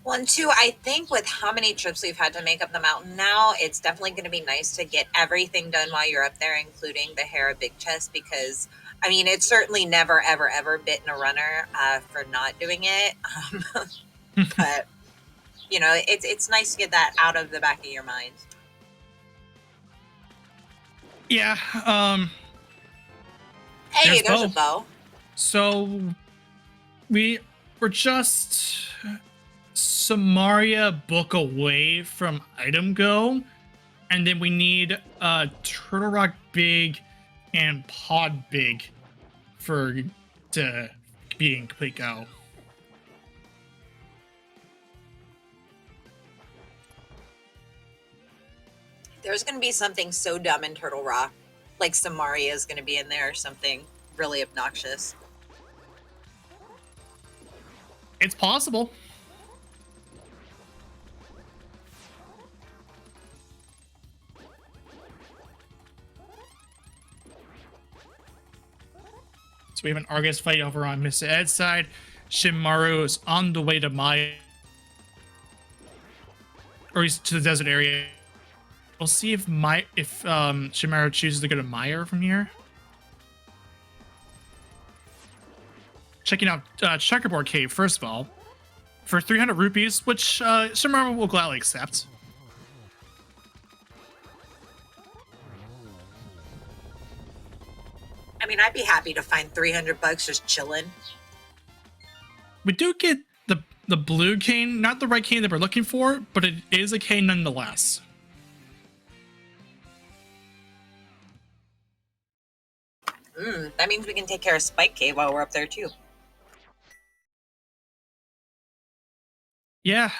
Well, and two, I think with how many trips we've had to make up the mountain now, it's definitely going to be nice to get everything done while you're up there, including the Hera big chest, because I mean, it's certainly never, ever, ever bitten a runner for not doing it. But you know, it's nice to get that out of the back of your mind. Yeah. Hey, there's a bow. So we're just Samaria book away from item go, and then we need Turtle Rock big and Pod big to be in complete go. There's going to be something so dumb in Turtle Rock, like Samaria is going to be in there or something really obnoxious. It's possible. So we have an Argus fight over on Mr. Ed's side. Shimaru is on the way to Maya, or he's to the desert area. We'll see if Shimaru chooses to go to Maya from here. Checking out Checkerboard Cave first of all for 300 rupees, which Shimaru will gladly accept. I mean, I'd be happy to find $300 just chilling. We do get the blue cane, not the right cane that we're looking for, but it is a cane nonetheless. That means we can take care of Spike Cave while we're up there too. Yeah.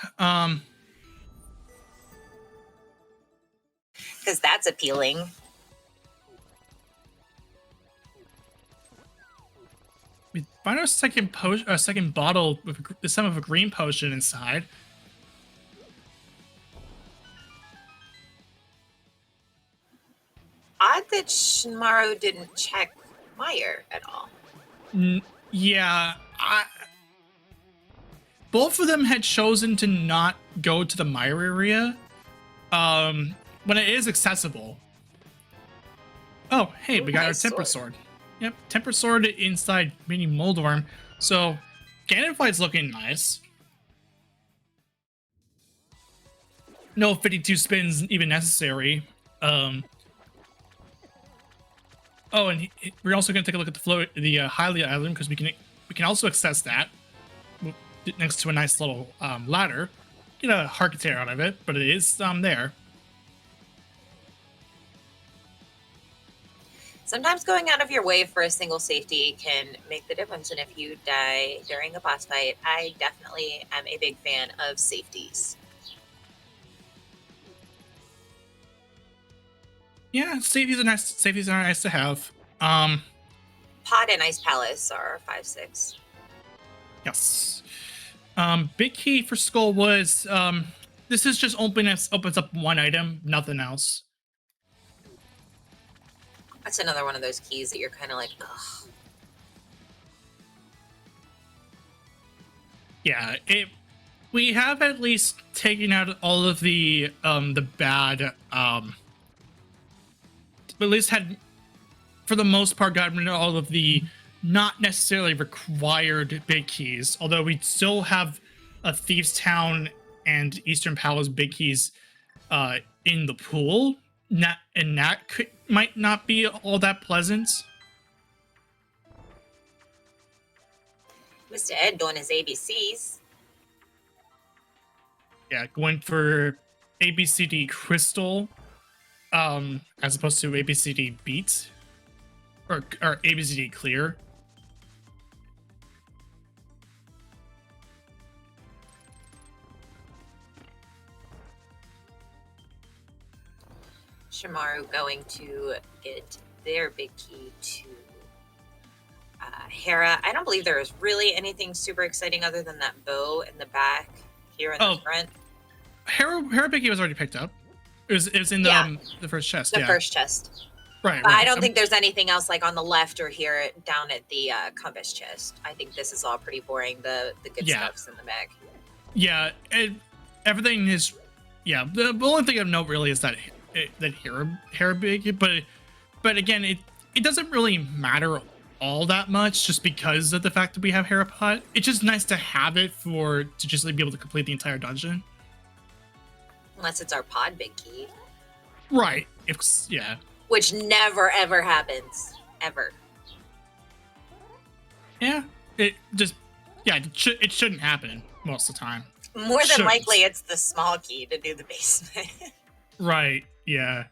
Because that's appealing. We find our second bottle with some of a green potion inside. Odd that Shimaro didn't check Meyer at all. Yeah, both of them had chosen to not go to the Meyer area when it is accessible. Oh, hey, we got nice our Temper Sword. Yep, Temper Sword inside Mini Moldworm. So, Ganon fight's looking nice. No 52 spins even necessary. Oh, and we're also going to take a look at the Hylia Island because we can also access that next to a nice little ladder. Get a Harketear out of it, but it is there. Sometimes going out of your way for a single safety can make the difference. And if you die during a boss fight, I definitely am a big fan of safeties. Yeah, safeties are nice. Safeties are nice to have. Pod and Ice Palace are 5/6. Yes. Big key for Skull was this is just opens up one item, nothing else. That's another one of those keys that you're kind of like, ugh. Yeah, we have at least taken out all of the bad at least had, for the most part, gotten rid of all of the not necessarily required big keys. Although we still have a Thieves Town and Eastern Palace big keys in the pool. That might not be all that pleasant. Mr. Ed doing his ABCs. Yeah, going for ABCD Crystal. As opposed to ABCD Beat or ABCD Clear. Shimaro going to get their big key to Hera. I don't believe there is really anything super exciting other than that bow in the back here in the front. Hera big key was already picked up. It was in the first chest. The first chest. Right. But I don't think there's anything else like on the left or here down at the compass chest. I think this is all pretty boring. The good stuff's in the bag. Yeah, everything is. Yeah, the only thing of note really is that Hera big, but again, it doesn't really matter all that much just because of the fact that we have Hera pot. It's just nice to have it to just be able to complete the entire dungeon. Unless it's our pod big key. Right. Which never ever happens. Ever. Yeah. It shouldn't happen most of the time. More than likely it's the small key to do the basement. Right, yeah.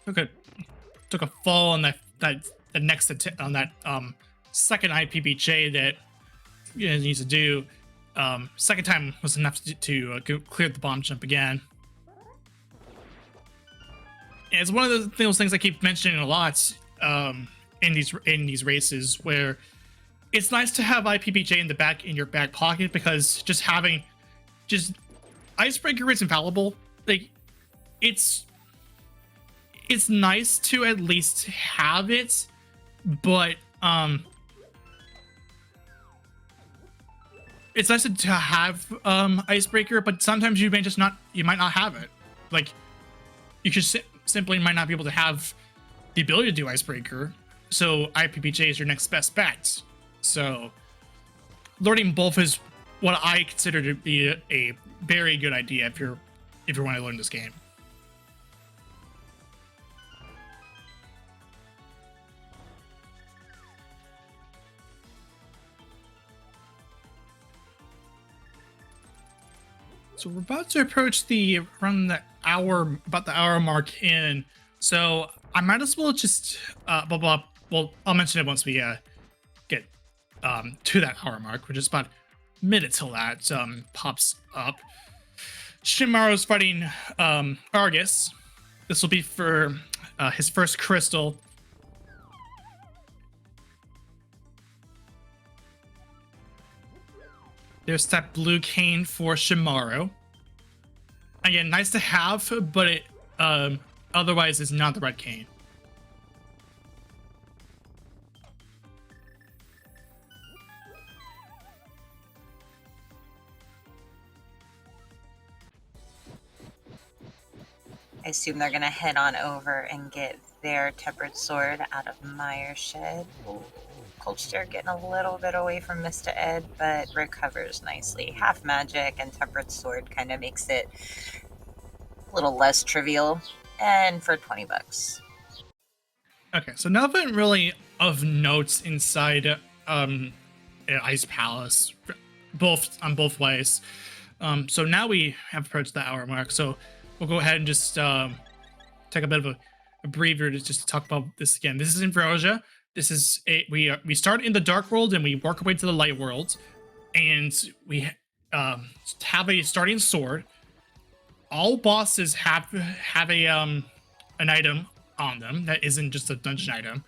Took a fall on that on that second IPBJ that needs to do. Second time was enough to clear the bomb jump again. And it's one of those things I keep mentioning a lot in these races, where it's nice to have IPBJ in your back pocket, because just having Icebreaker is infallible. Like, it's nice to at least have it, but it's nice to have Icebreaker, but sometimes you might not have it. Like, you just simply might not be able to have the ability to do Icebreaker, so IPBJ is your next best bet. So learning both is what I consider to be a very good idea if you want to learn this game. So we're about to approach about the hour mark in. So I might as well just well, I'll mention it once we get to that hour mark, which is about a minute till that pops up. Shimaru's fighting Argus. This will be for his first crystal. There's that blue cane for Shimaru. Again, nice to have, but it otherwise is not the red cane. I assume they're going to head on over and get their tempered sword out of Meyer's shed. Ooh, Colchester getting a little bit away from Mr. Ed, but recovers nicely. Half magic and tempered sword kind of makes it a little less trivial. And for 20 bucks. Okay, so nothing really of notes inside Ice Palace, both ways. So now we have approached the hour mark. So we'll go ahead and just take a bit of a breather to just talk about this again. This is Invrosia. This is we start in the dark world and we work our way to the light world, and we have a starting sword. All bosses have a an item on them that isn't just a dungeon item,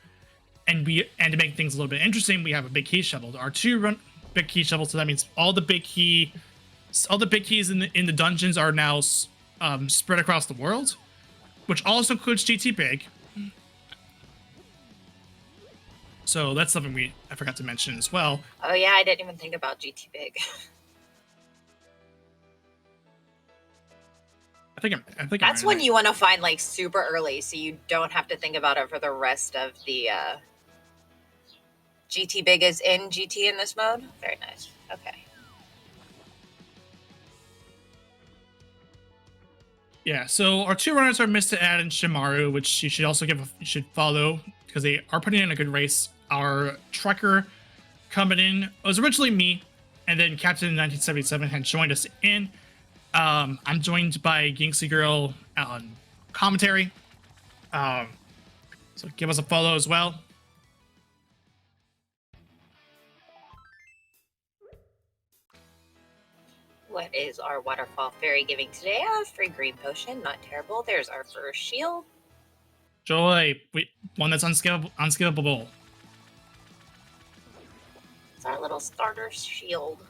and to make things a little bit interesting, we have a big key shovel. Our two big key shovels, so that means all the big keys in the dungeons are now spread across the world, which also includes GT Big. So that's something I forgot to mention as well. Oh yeah, I didn't even think about GT Big. I think that's when you want to find like super early, so you don't have to think about it for the rest of the. GT Big is in GT in this mode. Very nice. Okay. Yeah, so our two runners are Mr. Ed and Shimaru, which you should also you should follow because they are putting in a good race. Our Trekker coming in was originally me, and then Captain in 1977 had joined us in. I'm joined by Ginksy Girl on commentary. So give us a follow as well. What is our waterfall fairy giving today? A free green potion, not terrible. There's our first shield. Joy, one that's unskippable. It's our little starter shield.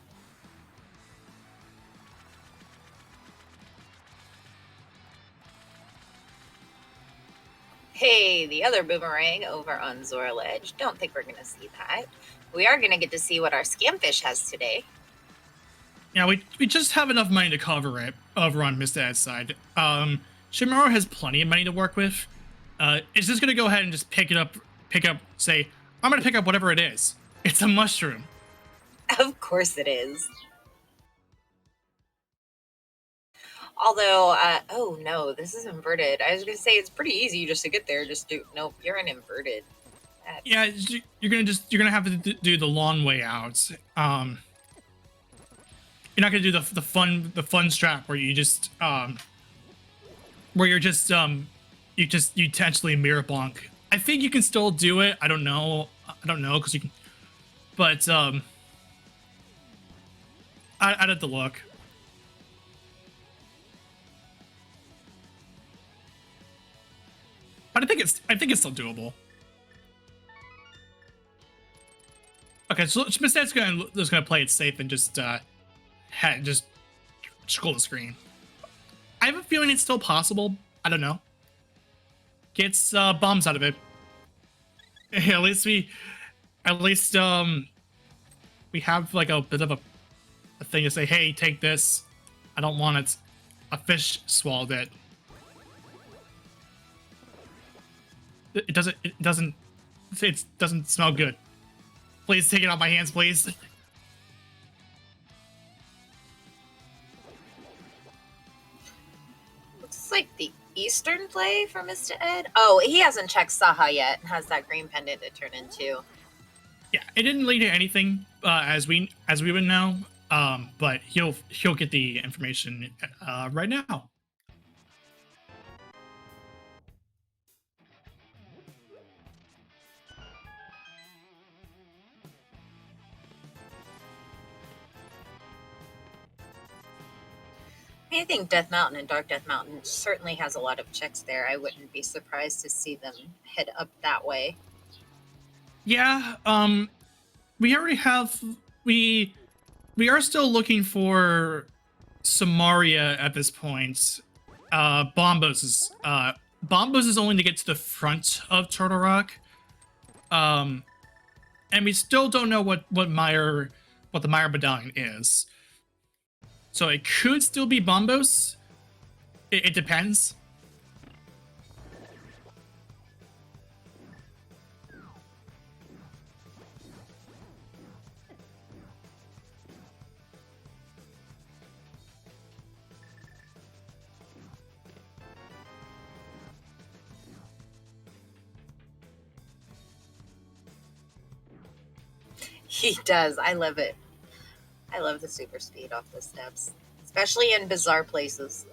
Hey, the other boomerang over on Zora Ledge. Don't think we're going to see that. We are going to get to see what our scamfish has today. Yeah, we just have enough money to cover it over on Mr. Ed's side. Shimaru has plenty of money to work with. It's just gonna go ahead and just pick up, say, I'm gonna pick up whatever it is. It's a mushroom. Of course it is. Although, oh no, this is inverted. I was gonna say it's pretty easy just to get there. Nope, you're in inverted. Yeah, you're gonna have to do the long way out. You're not gonna do the fun strap where you just you potentially mirror bonk. I think you can still do it. I don't know because you can, but I'd have to look. But I think it's still doable. Okay, so Miss Ed's gonna play it safe and just scroll the screen. I have a feeling it's still possible. I don't know. Gets bombs out of it. At least we have like a bit of a thing to say, hey, take this. I don't want it. A fish swallowed it. It doesn't smell good. Please take it off my hands, please. Looks like the Eastern play for Mr. Ed. Oh, he hasn't checked Saha yet. Has that green pendant to turn into. Yeah, it didn't lead to anything as we would know. But he'll get the information right now. I think Death Mountain and Dark Death Mountain certainly has a lot of checks there. I wouldn't be surprised to see them head up that way. Yeah, we already have we are still looking for Samaria at this point. Bombos is only to get to the front of Turtle Rock. And we still don't know what the Meyer Medallion is. So it could still be Bombos. It depends. He does. I love it. I love the super speed off the steps, especially in bizarre places.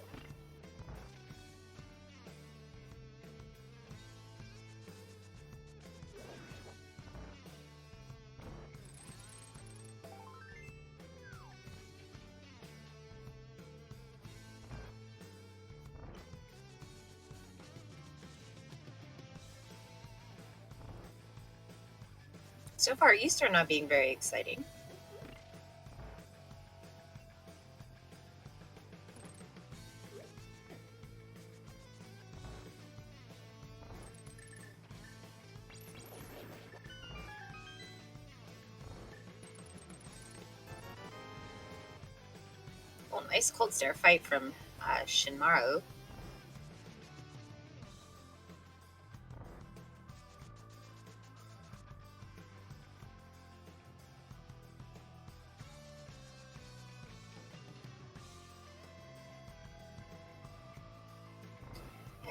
So far, Eastern not being very exciting. Oh, nice cold stare fight from Shinmaru.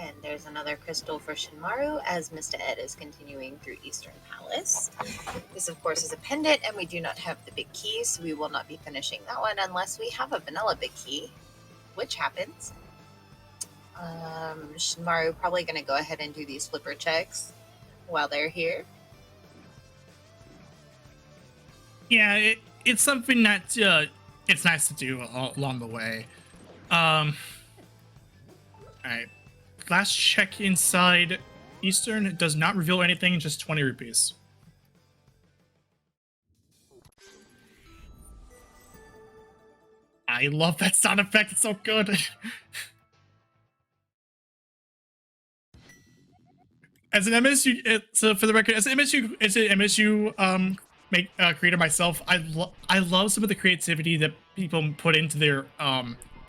And there's another crystal for Shinmaru as Mr. Ed is continuing through Eastern Palace. This, of course, is a pendant, and we do not have the big key, so we will not be finishing that one unless we have a vanilla big key, which happens. Shinmaru probably going to go ahead and do these flipper checks while they're here. Yeah, it's something that it's nice to do along the way. All right. Last check inside Eastern does not reveal anything, just 20 rupees. I love that sound effect, it's so good. As an MSU, so for the record, as an MSU creator myself, I love some of the creativity that people put into their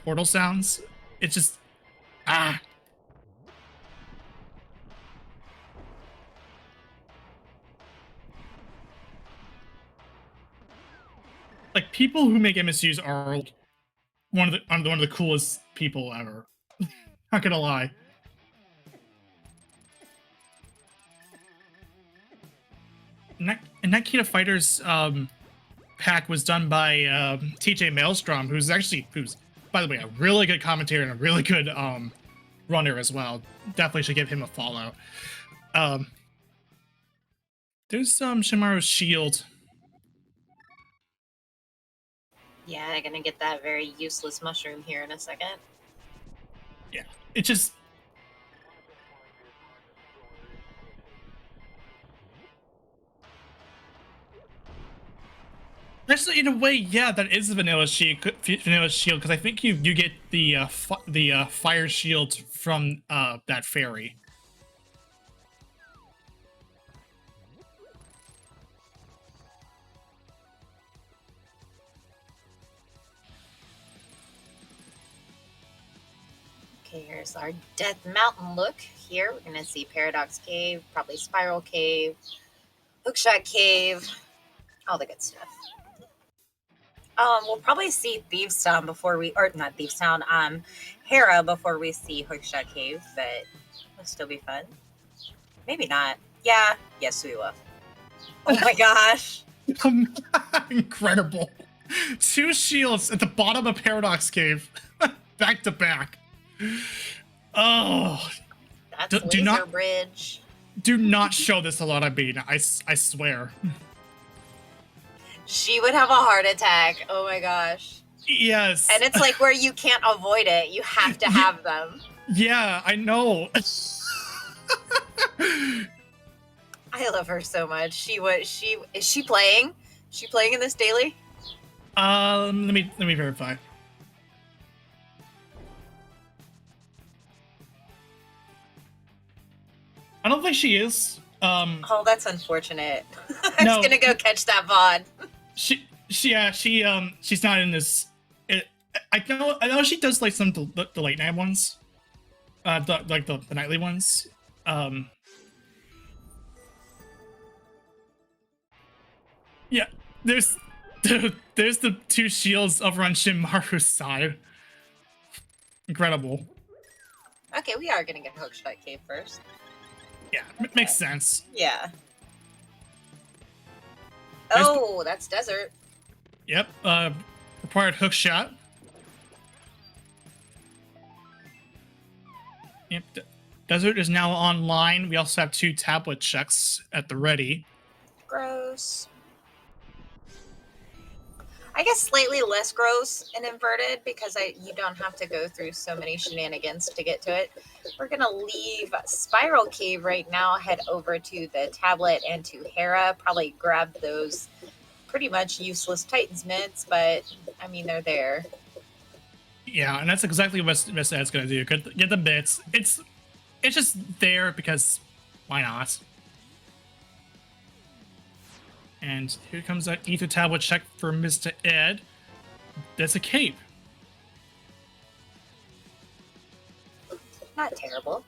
portal sounds. It's just like people who make MSUs are one of the coolest people ever. Not gonna lie. And that Kina Fighters pack was done by TJ Maelstrom, who's by the way a really good commentator and a really good runner as well. Definitely should give him a follow. There's Shimaru's shield. Yeah, I'm gonna get that very useless mushroom here in a second. Yeah, it just. Actually, in a way, yeah, that is a vanilla shield. Because I think you get the fire shield from that fairy. Okay, here's our Death Mountain look. Here we're gonna see Paradox Cave, probably Spiral Cave, Hookshot Cave, all the good stuff. We'll probably see Thieves Town not Thieves Town, Hera before we see Hookshot Cave, but it'll still be fun. Maybe not. Yes, we will. Oh my gosh. Incredible. 2 shields at the bottom of Paradox Cave, back to back. Oh, That's laser bridge. Do not show this to Lana Bean. I swear. She would have a heart attack. Oh my gosh. Yes. And it's like where you can't avoid it. You have to have them. Yeah, I know. I love her so much. Is she playing? Is she playing in this daily? Let me verify. I don't think she is. Oh, that's unfortunate. I was gonna go catch that VOD. She's not in this. I know she does like some the late night ones, the nightly ones. Yeah, there's the 2 shields over on Shimaru's side. Incredible. Okay, we are gonna get Hookshot Cave first. Yeah, makes sense. Yeah. Oh, that's desert. Yep. Required hook shot. Yep. Desert is now online. We also have 2 tablet checks at the ready. Gross. I guess slightly less gross and inverted because you don't have to go through so many shenanigans to get to it. We're going to leave Spiral Cave right now, head over to the tablet and to Hera, probably grab those pretty much useless Titans mitts, but I mean, they're there. Yeah, and that's exactly what Miss Ed's going to do. Get the bits. It's just there because why not? And here comes that Ether Tablet check for Mr. Ed. That's a cape. Not terrible.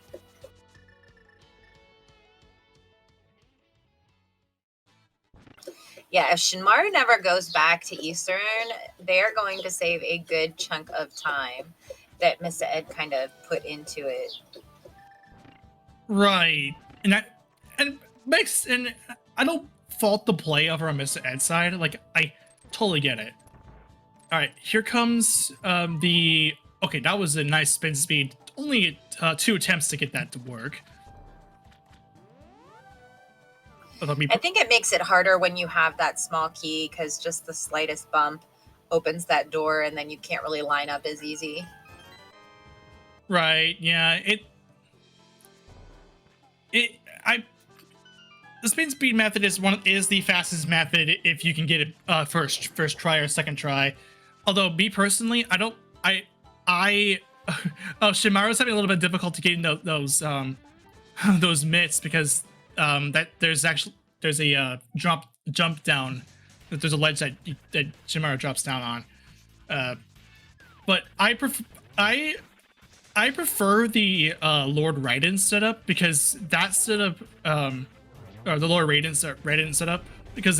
Yeah, if Shinmaru never goes back to Eastern, they're going to save a good chunk of time that Mr. Ed kind of put into it. Right. And I don't fault the play over on Mr. Ed's side. Like, I totally get it. All right, here comes okay, that was a nice spin speed. Only 2 attempts to get that to work. I think it makes it harder when you have that small key because just the slightest bump opens that door and then you can't really line up as easy. Right, yeah. The spin speed method is the fastest method if you can get it first try or second try. Although me personally, Shimaru's having a little bit of difficulty getting those mitts because there's a jump down. There's a ledge that Shimaru drops down on. But I prefer the Lord Raiden setup because that setup or the Lord Raiden setup because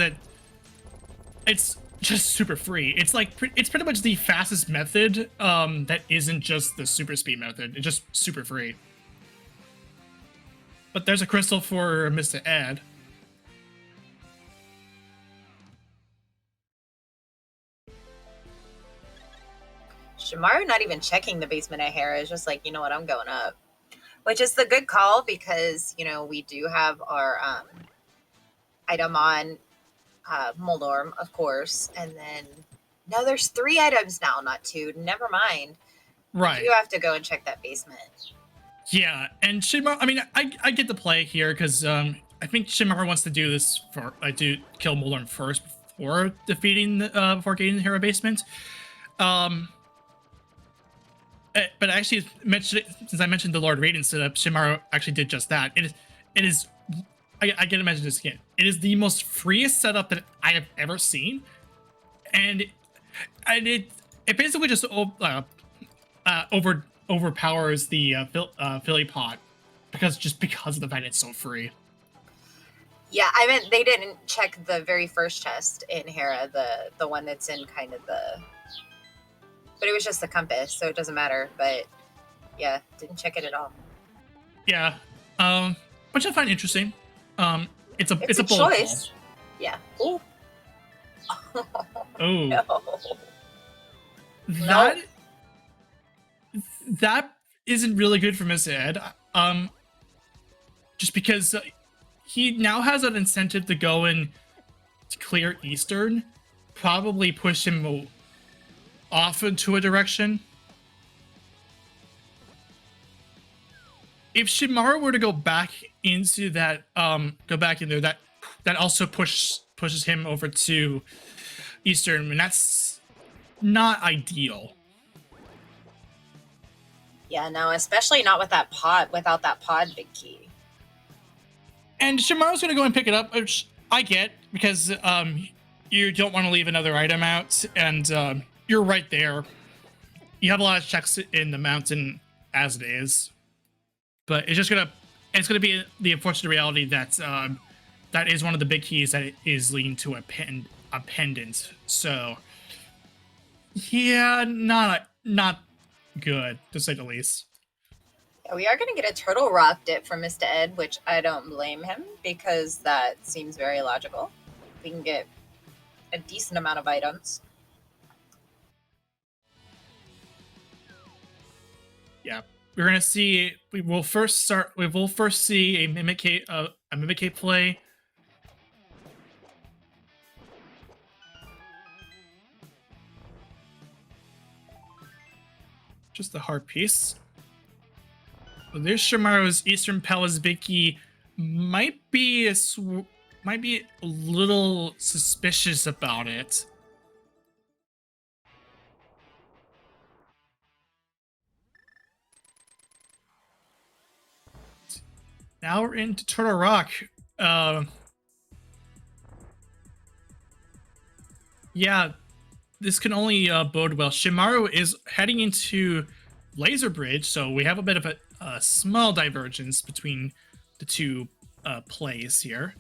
it's just super free. It's like it's pretty much the fastest method that isn't just the super speed method. It's just super free. But there's a crystal for Mr. Ed. Shimaru not even checking the basement at Hera is just like, you know what, I'm going up. Which is the good call because, you know, we do have our item on Moldorm, of course. And then, no, there's 3 items now, not 2. Never mind. Right. You have to go and check that basement. Yeah, and Shimaru, I mean, I get the play here because I think Shimaru wants to do this to kill Moldorm first before before getting the Hera basement. But actually, since I mentioned the Lord Raiden setup, Shimaru actually did just that. It is. I get to mention this again. It is the most freest setup that I have ever seen, and it basically just overpowers the Philly pot because of the fact it's so free. Yeah, I meant they didn't check the very first chest in Hera, the one that's in kind of the. But it was just the compass, so it doesn't matter. But yeah, didn't check it at all. Yeah, which I find interesting. It's a choice. Call. Yeah. Ooh. Oh, No. that that isn't really good for Mr. Ed. Just because he now has an incentive to go in to clear Eastern, probably push him off into a direction. If Shimaru were to go back into that, go back in there, that also pushes him over to Eastern, and that's not ideal. Yeah, no, especially not with that pod, without that pod big key. And Shimaru's gonna go and pick it up, which I get, because you don't want to leave another item out, and you're right there. You have a lot of checks in the mountain as it is, but it's gonna be the unfortunate reality that that is one of the big keys that is leading to a pendant. So yeah, not good to say the least. Yeah, we are going to get a turtle rock dip from Mr. Ed, which I don't blame him because that seems very logical. We can get a decent amount of items. Yeah, we're gonna see. We will first see a Mimic play. Just the hard piece. Well, there's Shimaru's Eastern Palace Biki. Might be a little suspicious about it. Now we're into Turtle Rock. Yeah, this can only bode well. Shimaru is heading into Laser Bridge, so we have a bit of a small divergence between the two plays here.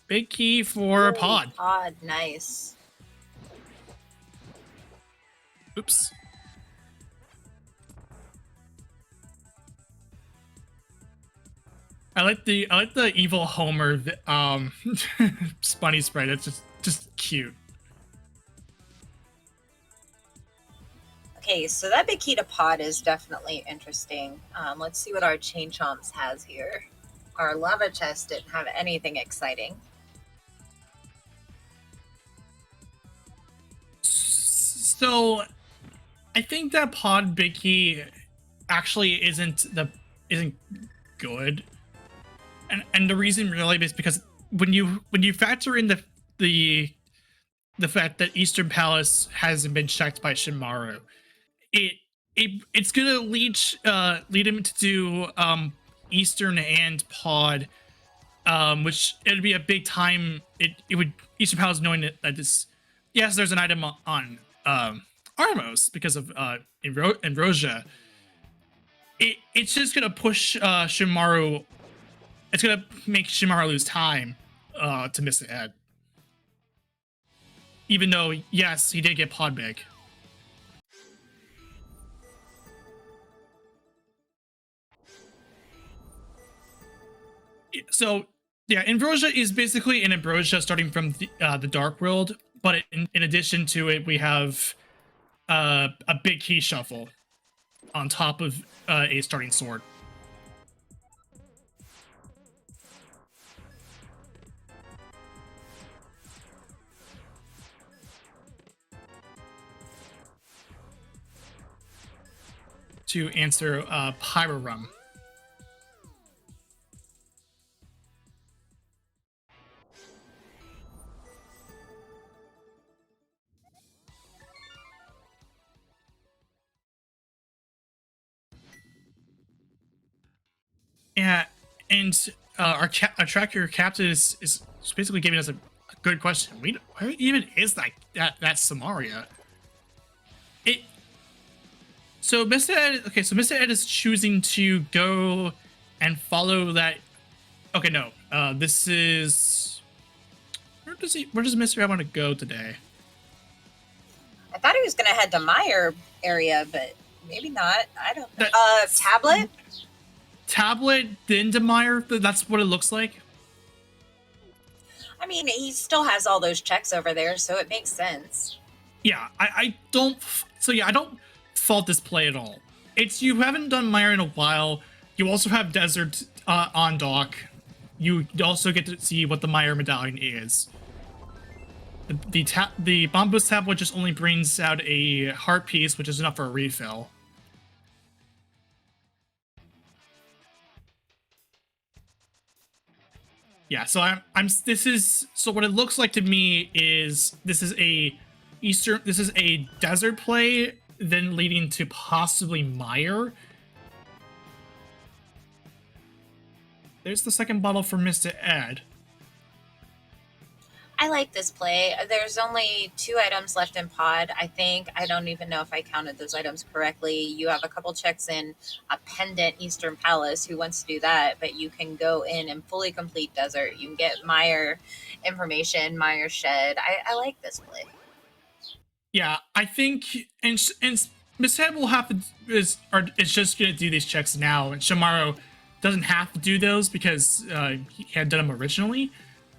Big key for Ooh, pod. Pod, nice. Oops. I like the evil Homer Spunny sprite. It's just cute. Okay, so that big key to pod is definitely interesting. Let's see what our Chain Chomps has here. Our lava chest didn't have anything exciting. So I think that pod big key actually isn't good. And the reason really is because when you factor in the fact that Eastern Palace hasn't been checked by Shimaru, it's gonna lead him to do Eastern and Pod, which it'd be a big time. It would Eastern Palace knowing that this, yes, there's an item on Armos because of Invrosia. It's just gonna push Shimaru. It's gonna make Shimaru lose time to miss the head. Even though, yes, he did get pod big. So yeah, Invrosia is basically an Ambrosia starting from the Dark World, but in addition to it, we have a big key shuffle on top of a starting sword. To answer Pyro Rum. Yeah, and our tracker captain is basically giving us a good question. Where even is that Samaria? So Mr. Ed, okay, so Mr. Ed is choosing to go and follow that. Okay, no, this is where does Mr. Ed want to go today? I thought he was going to head to Meyer area, but maybe not. I don't know. Tablet? Tablet, then to Meyer? That's what it looks like? I mean, he still has all those checks over there, so it makes sense. Yeah, I don't. So yeah, I don't fault this play at all. It's you haven't done Mire in a while. You also have Desert on dock. You also get to see what the Mire medallion is. The Bombos tablet just only brings out a heart piece, which is enough for a refill. Yeah, so this is so what it looks like to me is this is a desert play, then leading to possibly Mire. There's the second bottle for Mr. Ed. I like this play. There's only 2 items left in pod, I think. I don't even know if I counted those items correctly. You have a couple checks in a pendant Eastern Palace. Who wants to do that? But you can go in and fully complete desert. You can get Mire information, Mire shed. I like this play. Yeah, I think and Miss Ed will have to is just gonna do these checks now, and Shamaru doesn't have to do those because he had done them originally.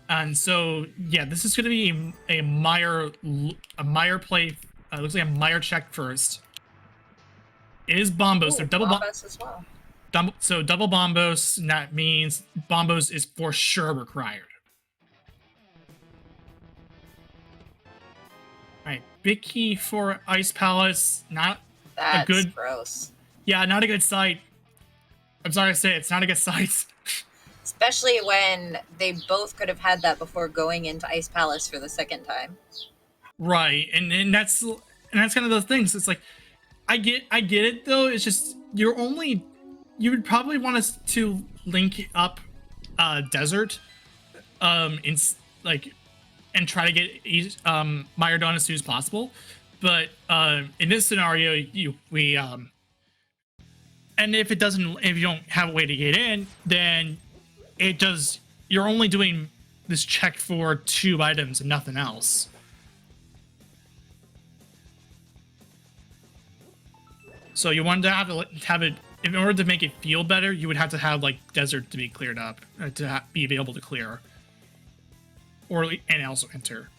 And so, yeah, this is going to be a Mire play. Looks like a Mire check first. It is Bombos. They're double Bombos as well. So double Bombos, and that means Bombos is for sure required. All right, big key for Ice Palace. Not That's a good. Gross. Yeah, not a good sight. I'm sorry to say, it's not a good sight. Especially when they both could have had that before going into Ice Palace for the second time. Right, and that's kind of the things. It's like I get it though. It's just you would probably want us to link up Desert in like and try to get Mire done as soon as possible. But in this scenario, and if you don't have a way to get in, then you're only doing this check for 2 items and nothing else. So you want to have it in order to make it feel better, you would have to have like desert to be cleared up to be able to clear and also enter.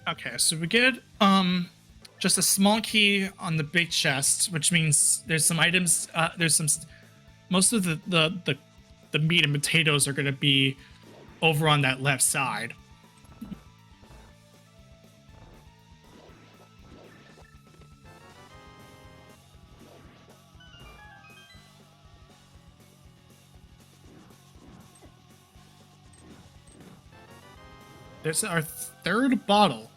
Okay, so we get just a small key on the big chest, which means there's some items. Most of the meat and potatoes are going to be over on that left side. There's our 3rd bottle.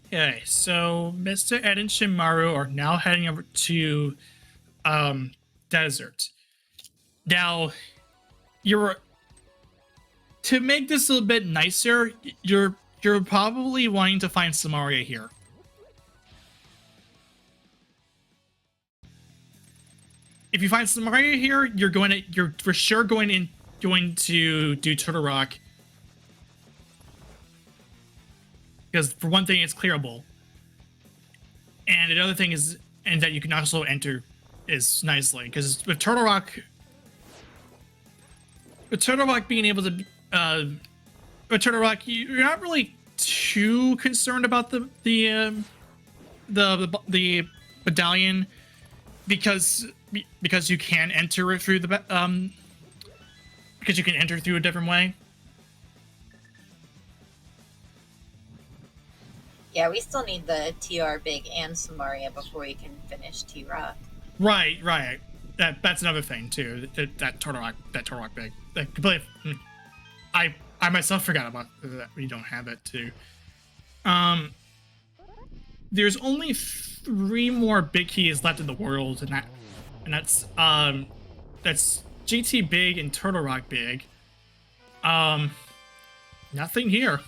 Okay, so Mr. Ed and Shimaru are now heading over to Desert. Now, to make this a little bit nicer, you're probably wanting to find Samaria here. If you find Samaria here, you're for sure going to do Turtle Rock. Because for one thing, it's clearable. And another thing is, and that you can also enter is nicely. Because with Turtle Rock being able to, with Turtle Rock, you're not really too concerned about the medallion because you can enter it through because you can enter through a different way. Yeah, we still need the TR Big and Samaria before we can finish T-Rock. Right. That's another thing too. That Turtle Rock Big. Like completely, I myself forgot about that. We don't have it too. There's only 3 more big keys left in the world, and that's GT Big and Turtle Rock Big. Nothing here.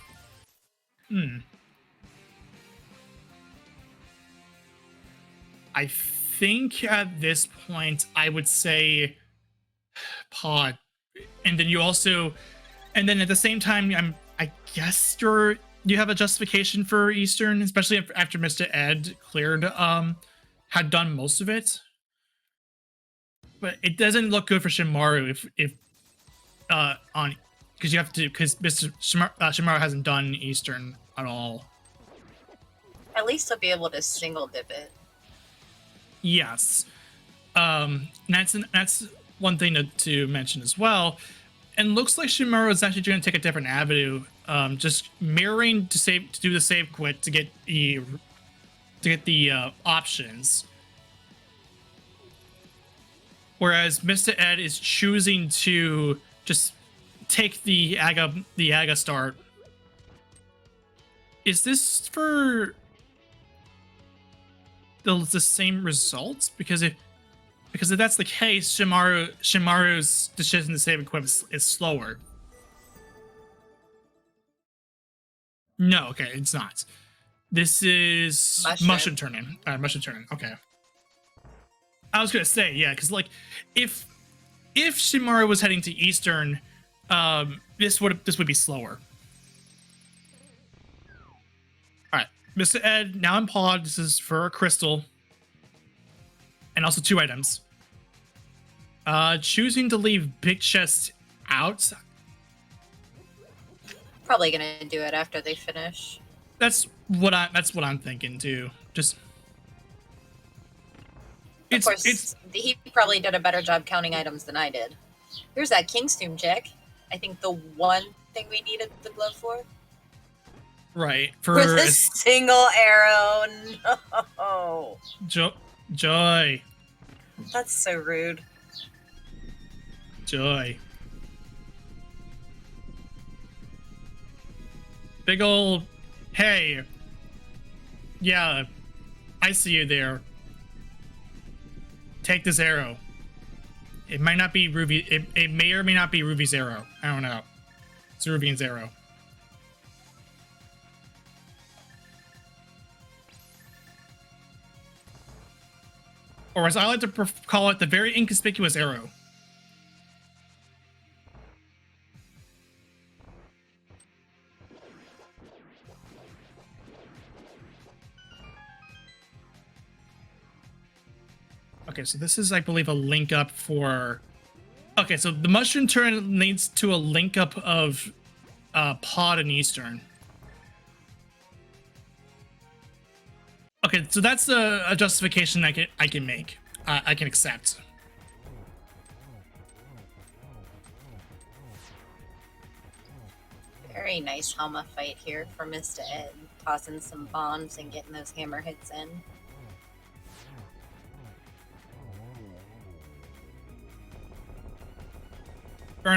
I think at this point I would say pod, and then you also, and then at the same time, I guess you have a justification for Eastern, especially after Mr. Ed cleared, had done most of it. But it doesn't look good for Shimaru if on, because you have to, because Mr. Shimaru hasn't done Eastern at all. At least he'll be able to single dip it. Yes. That's one thing to mention as well. And looks like Shimaru is actually going to take a different avenue, just mirroring to do the save quit to get the options. Whereas Mr. Ed is choosing to just take the Aga start. Is this for the same results? Because if that's the case, Shimaru's decision to save equip is slower. No, okay, it's not. This is mushroom turning. Mushroom turning. Okay. I was gonna say, yeah, because like if Shimaru was heading to Eastern, this would be slower. All right, Mr. Ed, now in pod. This is for a crystal, and also 2 items. Choosing to leave big chest out. Probably gonna do it after they finish. That's what I'm thinking too. Just. Of course, he probably did a better job counting items than I did. Here's that King's Tomb check. I think the one thing we needed the glove for. Right. For a single arrow. No. Joy. That's so rude. Joy. Big ol', hey. Yeah, I see you there. Take this arrow. It might not be Ruby. It may or may not be Ruby's arrow. I don't know. It's Ruby's arrow. Or as I like to call it, the very inconspicuous arrow. Okay, so this is, I believe, a link up for... Okay, so the mushroom turn leads to a link up of pod and Eastern. Okay, so that's a justification I can make. I can accept. Very nice Helma fight here for Mr. Ed. Tossing some bombs and getting those hammer hits in. Very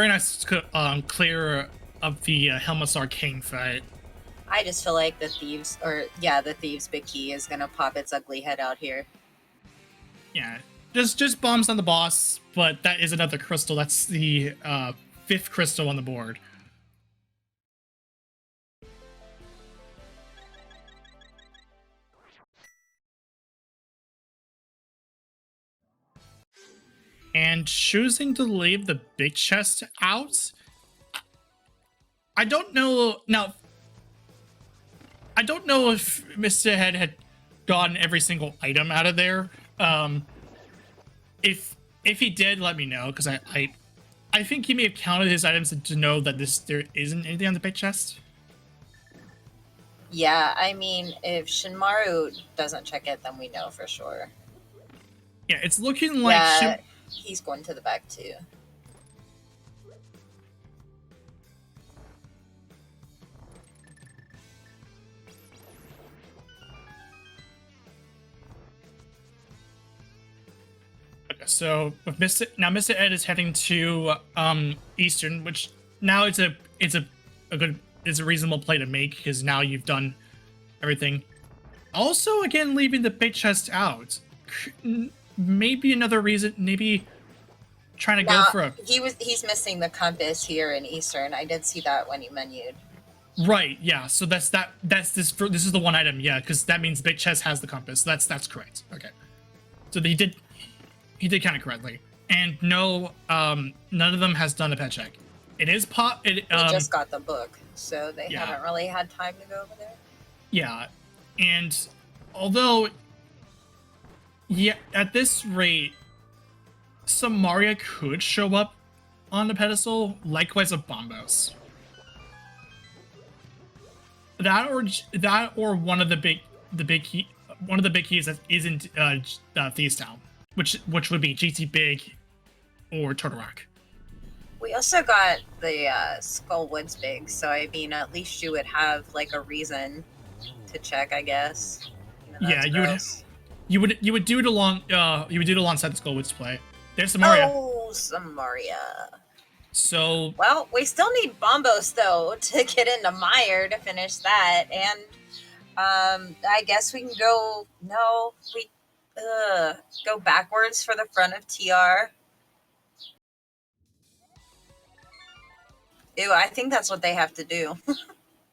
nice clear of the Helma's Arcane fight. I just feel like the Thieves' big key is gonna pop its ugly head out here. Yeah, just bombs on the boss, but that is another crystal. That's the 5th crystal on the board. And choosing to leave the big chest out, I don't know. Now, I don't know if Mr. Head had gotten every single item out of there. If he did, let me know, because I think he may have counted his items to know that there isn't anything on the big chest. Yeah, I mean, if Shinmaru doesn't check it, then we know for sure. Yeah, it's looking like he's going to the back too. Okay, so with Mr. Ed is heading to Eastern, which now it's a reasonable play to make because now you've done everything. Also, again, leaving the big chest out. Maybe another reason. Maybe trying to Now, go for a he's missing the compass here in Eastern. I did see that when he menued. right. Yeah. So that's this is the one item. Yeah, because that means Big Chess has the compass. That's correct. Okay. So he did count it correctly. And no, none of them has done a pet check. It is We just got the book, so they haven't really had time to go over there. Yeah, and although, yeah, at this rate, Samaria could show up on the pedestal. Likewise, of Bombos. That or one of the big keys that isn't Thieves Town, which would be GT Big or Turtle Rock. We also got the Skull Woods Big, so I mean, at least you would have like a reason to check, I guess. Yeah, you would do it alongside the Skull Woods play. There's Samaria. Oh, Samaria. So well, we still need Bombos though to get into Meyer to finish that, and I guess we can go. No, we go backwards for the front of TR. Ew, I think that's what they have to do.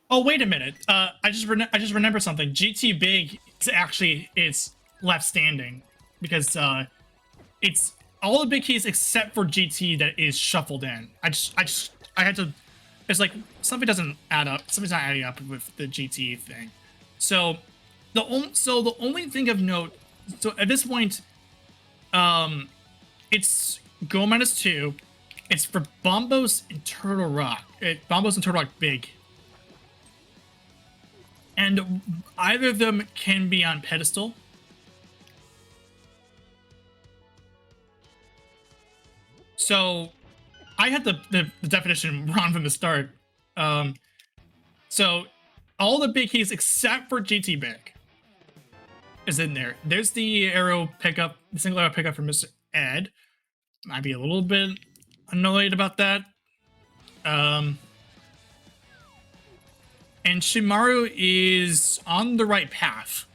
Oh, wait a minute. I just remember something. GT Big is actually left standing because it's all the big keys except for GT that is shuffled in. I had to. It's like something doesn't add up. Something's not adding up with the GT thing. So the only thing of note. So at this point, it's go -2. It's for Bombos and Turtle Rock. Bombos and Turtle Rock Big. And either of them can be on pedestal. So I had the definition wrong from the start. So all the big keys except for GT Big is in there. There's the arrow pickup, the single arrow pickup from Mr. Ed. Might be a little bit annoyed about that. And Shimaru is on the right path.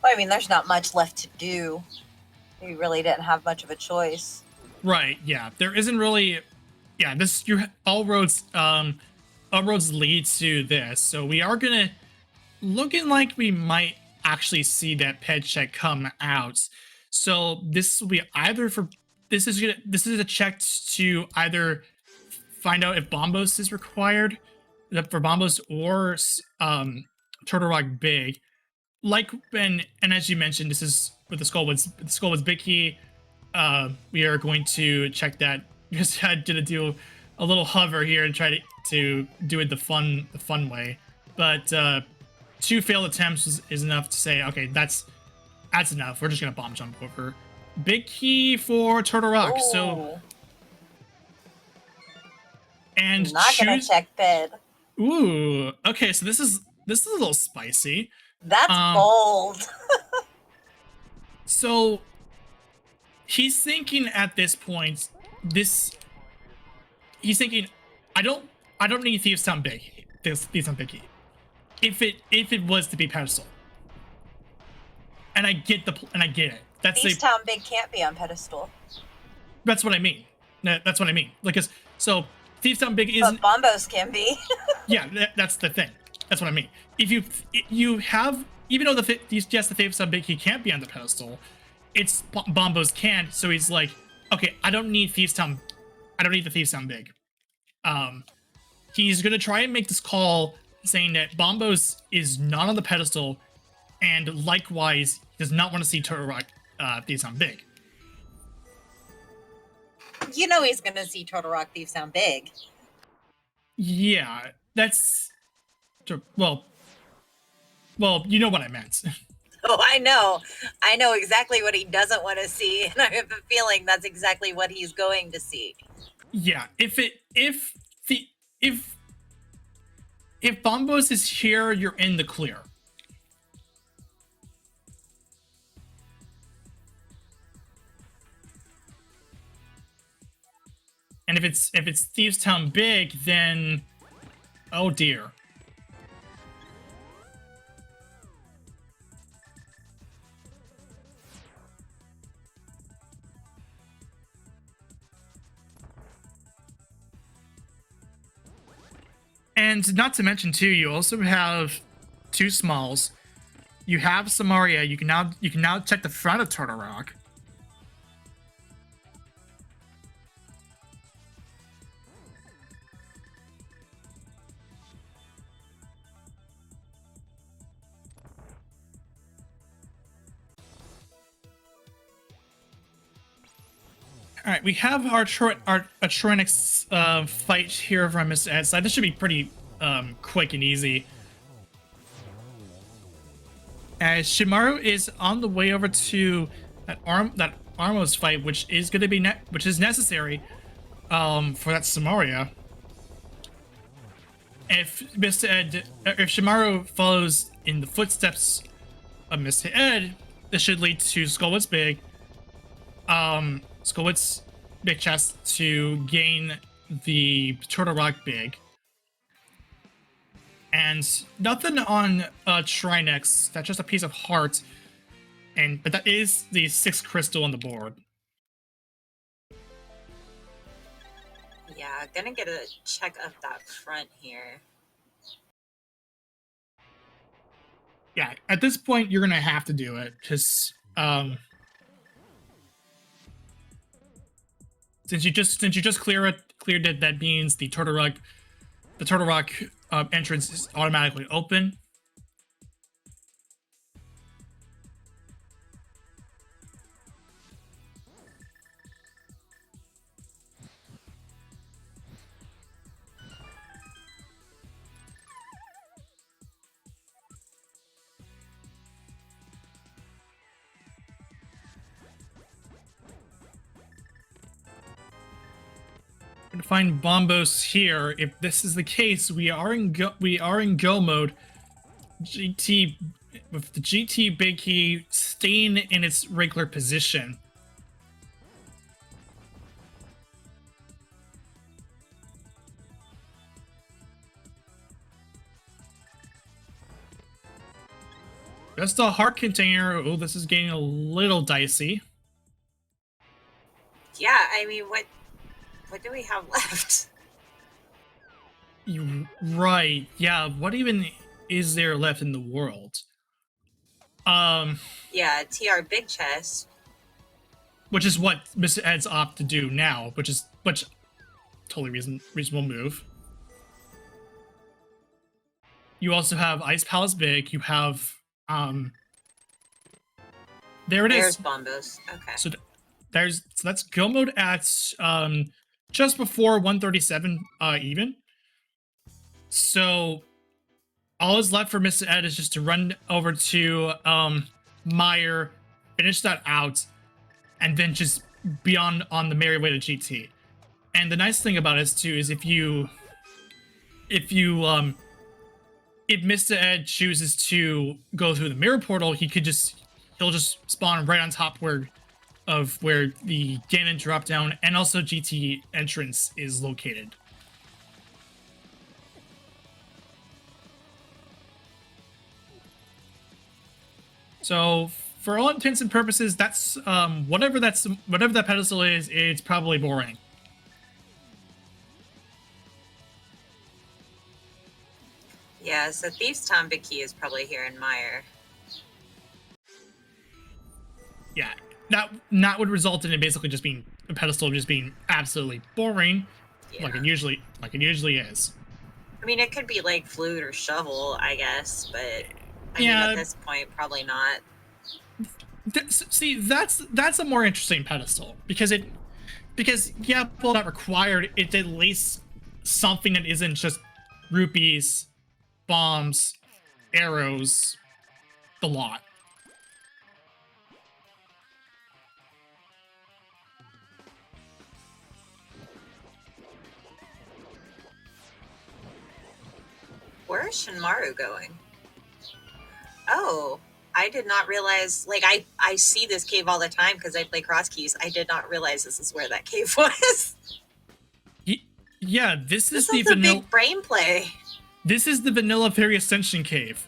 Well, I mean, there's not much left to do. We really didn't have much of a choice. Right, yeah. There isn't really... Yeah, all roads lead to this. So we are gonna... Looking like we might actually see that pet check come out. So this will be either for... This is a check to either find out if Bombos is required for Bombos or Turtle Rock Big. Like and as you mentioned, this is with the Skull Woods Big Key. We are going to check that because I did do a little hover here and try to do it the fun way. But 2 failed attempts is enough to say, okay, that's enough. We're just gonna bomb jump over. Big key for Turtle Rock. Ooh. So and not gonna check bed. Ooh, okay. So this is a little spicy. That's bold. So he's thinking at this point, he's thinking, I don't need Thieves Town Big. Thieves Town Big Key. If it was to be pedestal, and I get it. Thieves Town Big can't be on pedestal. That's what I mean. That's what I mean. Like, so Thieves Town Big isn't. But Bombos can be. Yeah, that's the thing. That's what I mean. If you have, even though the Thieves Town Big Key can't be on the pedestal, it's Bombos can. So he's like, okay, I don't need the Thieves Town Big. He's gonna try and make this call saying that Bombos is not on the pedestal, and likewise does not want to see Turtle Rock Thieves Town Big. You know he's gonna see Turtle Rock Thieves Town Big. Yeah, that's well, you know what I meant. Oh, I know exactly what he doesn't want to see, and I have a feeling that's exactly what he's going to see. Yeah, if Bombos is here, you're in the clear. And if it's Thieves Town Big, then oh dear. And not to mention too, you also have two smalls. You have Samaria. You can now check the front of Turtle Rock. All right, we have our Atronix fight here from Mr. Ed side. This should be pretty quick and easy. As Shimaru is on the way over to that Armos fight, which is going to be which is necessary for that Samaria. If Shimaru follows in the footsteps of Mr. Ed, this should lead to Skullwit's big chest to gain the Turtle Rock big. And nothing on Trinex. That's just a piece of heart. But that is the 6th crystal on the board. Yeah, gonna get a check up that front here. Yeah, at this point you're gonna have to do it. Just since you just cleared it, that means the Turtle Rock entrance is automatically open. To find Bombos here. If this is the case, we are in go mode. GT with the GT big key staying in its regular position. Just a heart container. Oh, this is getting a little dicey. Yeah, I mean, what do we have left? Right. Yeah. What even is there left in the world? Yeah, TR big chest. Which is what Mr. Ed's opt to do now, which totally reasonable move. You also have Ice Palace big. You have there it is. There's Bombos. Okay. So that's go mode at just before 137 even. So all is left for Mr. Ed is just to run over to Meyer, finish that out, and then just be on the merry way to GT. And the nice thing about it too is if Mr. Ed chooses to go through the mirror portal, he'll just spawn right on top where the Ganon drop down and also GT entrance is located. So for all intents and purposes, that's whatever that pedestal is, it's probably boring. Yeah, so Thieves' Tom big key is probably here in Meyer. Yeah, that would result in it basically just being a pedestal just being absolutely boring, Yeah. like it usually is. I mean, it could be like flute or shovel, I guess, but I mean, Yeah. at this point, probably not. See, that's a more interesting pedestal because yeah, well, not required. It's at least something that isn't just rupees, bombs, arrows, the lot. Where is Shinmaru going? Oh, I did not realize, like, I see this cave all the time because I play cross keys. I did not realize this is where that cave was. Yeah, this is the vanilla big brain play. This is the Vanilla Fairy Ascension Cave.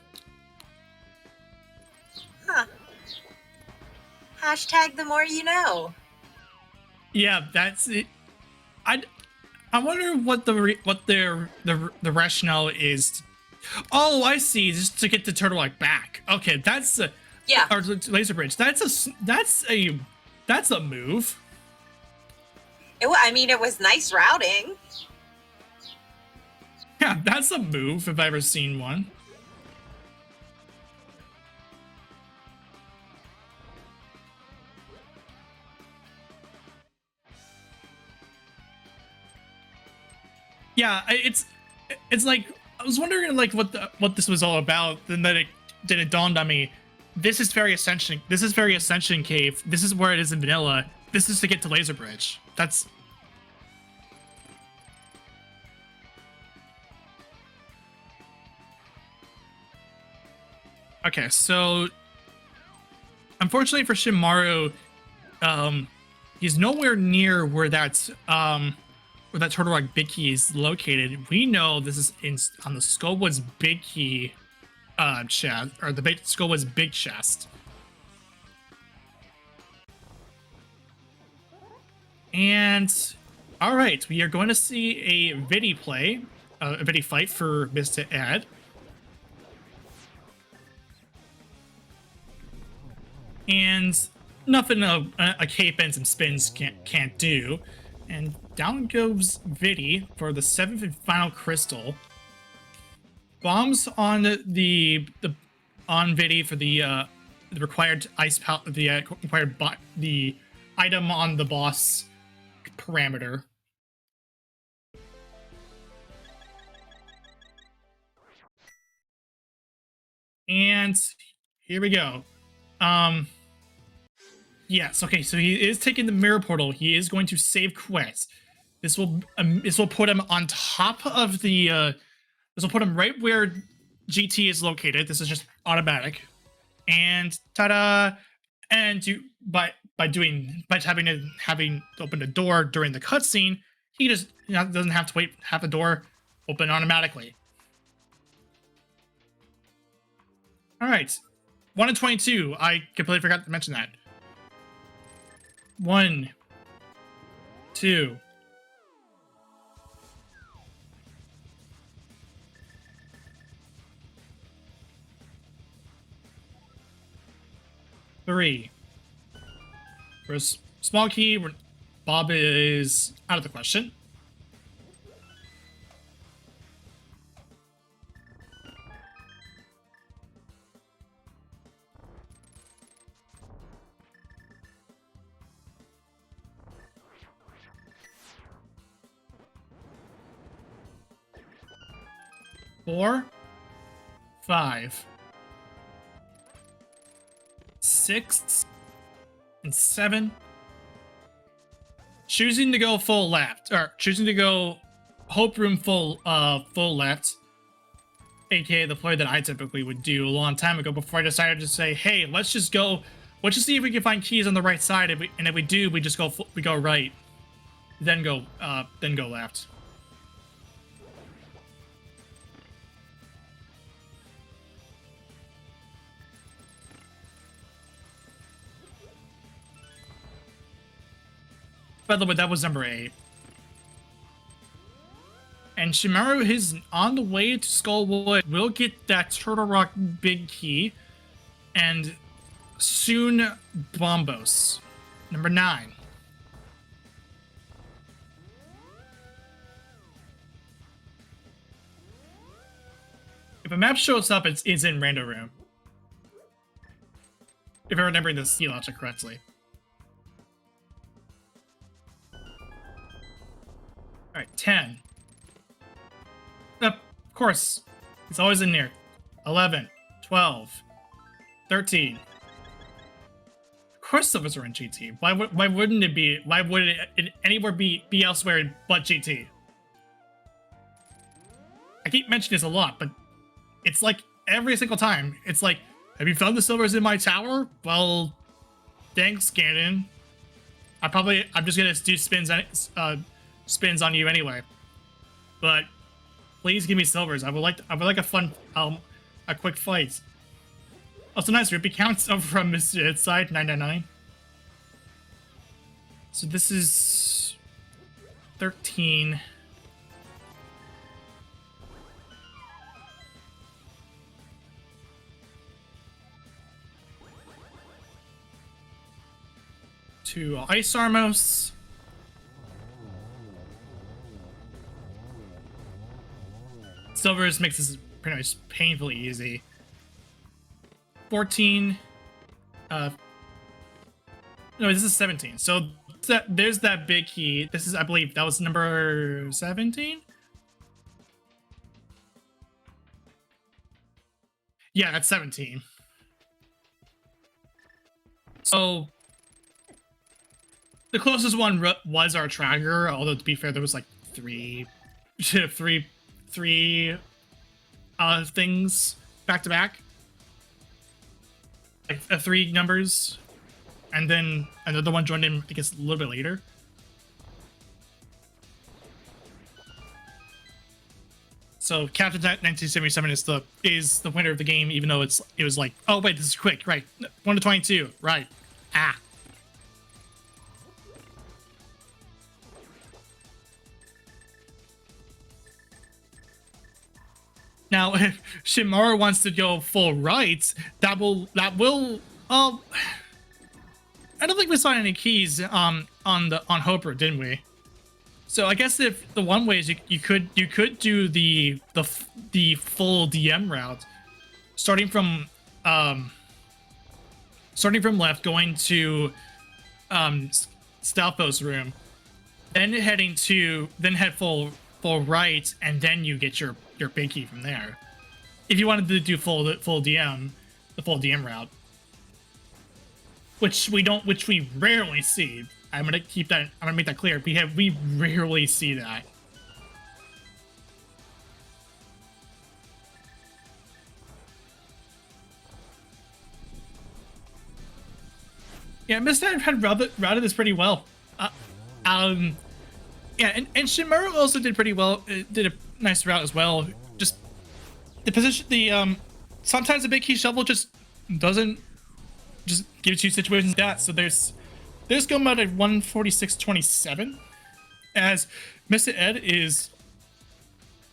Huh. Hashtag the more you know. Yeah, that's it. I wonder what the rationale is. Oh, I see. Just to get the turtle like back. Okay, that's a Yeah. or laser bridge. That's a move. I mean, it was nice routing. Yeah, that's a move if I've ever seen one. Yeah, it's like I was wondering like what this was all about. Then it dawned on me. This is Fairy Ascension. This is Fairy Ascension Cave. This is where it is in vanilla. This is to get to Laser Bridge. That's okay. So unfortunately for Shimaru, he's nowhere near where that Turtle Rock Big Key is located. We know this is on the Skullwoods Big Key chest, or the Skullwoods Big Chest. And all right, we are going to see a Vidi play, a Vidi fight for Mr. Ed. And nothing a cape and some spins can't do. And down goes Vidi for the 7th and final crystal. Bombs on on Vidi for the required ice the item on the boss parameter. And here we go. Yes, okay, so he is taking the mirror portal. He is going to save quest. This will put him on top of the this will put him right where GT is located. This is just automatic. And ta-da! And by having to open the door during the cutscene, he just doesn't have to wait, have the door open automatically. All right, 1 in 22. I completely forgot to mention that. 1, 2. 3. For a small key, Bob is out of the question. 4, 5, 6, and 7. Choosing to go full left, or choosing to go Hope Room full left, aka the play that I typically would do a long time ago before I decided to say, hey, let's just see if we can find keys on the right side, and if we do, we just go right, then go left. By the way, that was number 8. And Shimaru is on the way to Skullwood. We'll get that Turtle Rock Big Key. And soon, Bombos. Number 9. If a map shows up, it's in Rando Room. If I'm remembering this logic correctly. Alright, 10. Of course, it's always in here. 11, 12, 13. Of course those are in GT. Why wouldn't it be? Why would it anywhere be elsewhere but GT? I keep mentioning this a lot, but it's like every single time. It's like, have you found the silvers in my tower? Well, thanks, Ganon. I'm just gonna do spins on you anyway. But please give me silvers. I would like a fun a quick fight. Also nice, Rippy counts over from Mr. Side 999. So this is 13. to Ice Armos. Silvers makes this pretty much painfully easy. 14. No, this is 17. So there's that big key. This is, I believe, that was number 17. Yeah, that's 17. So the closest one was our tracker, although to be fair, there was like three things back to back, like 3 numbers, and then another one joined in, I guess, a little bit later. So Captain 1977 is the winner of the game, even though it was like, oh wait, this is quick, right? 1 to 22, right? Ah. Now, if Shimura wants to go full right, that will. I don't think we saw any keys on Hopper, didn't we? So I guess if the one way is you could do the full DM route, starting from left, going to Stalfo's room, then head full right, and then you get your big key from there. If you wanted to do full DM, the full DM route, which we rarely see. I'm gonna make that clear. We rarely see that. Yeah, Mr. had routed this pretty well. Yeah, and Shimura also did pretty well. Did a nice route as well. Just the position, sometimes the big key shovel just doesn't just give you situations like that. So there's go mode at 146.27, as Mr. Ed is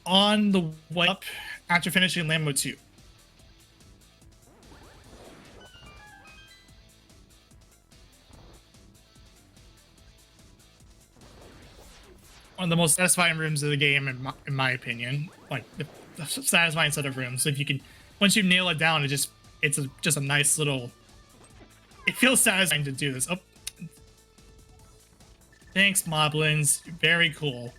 on the way up after finishing land mode 2. One of the most satisfying rooms of the game, in my opinion. Like the satisfying set of rooms. So if you can, once you nail it down, it's just a nice little. It feels satisfying to do this. Oh, thanks, Moblins. Very cool.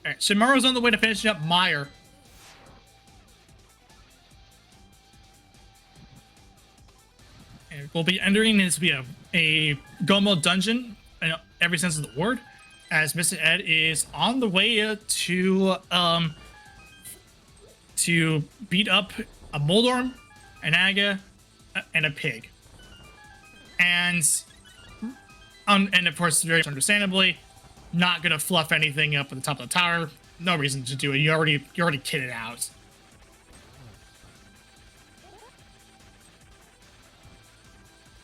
Alright, Shimaru's on the way to finishing up Meyer. And we'll be entering this via a Gomo dungeon in every sense of the word, as Mr. Ed is on the way to beat up a Moldorm, an Aga, and a pig. And of course, very understandably, not gonna fluff anything up at the top of the tower. No reason to do it. You already kitted out.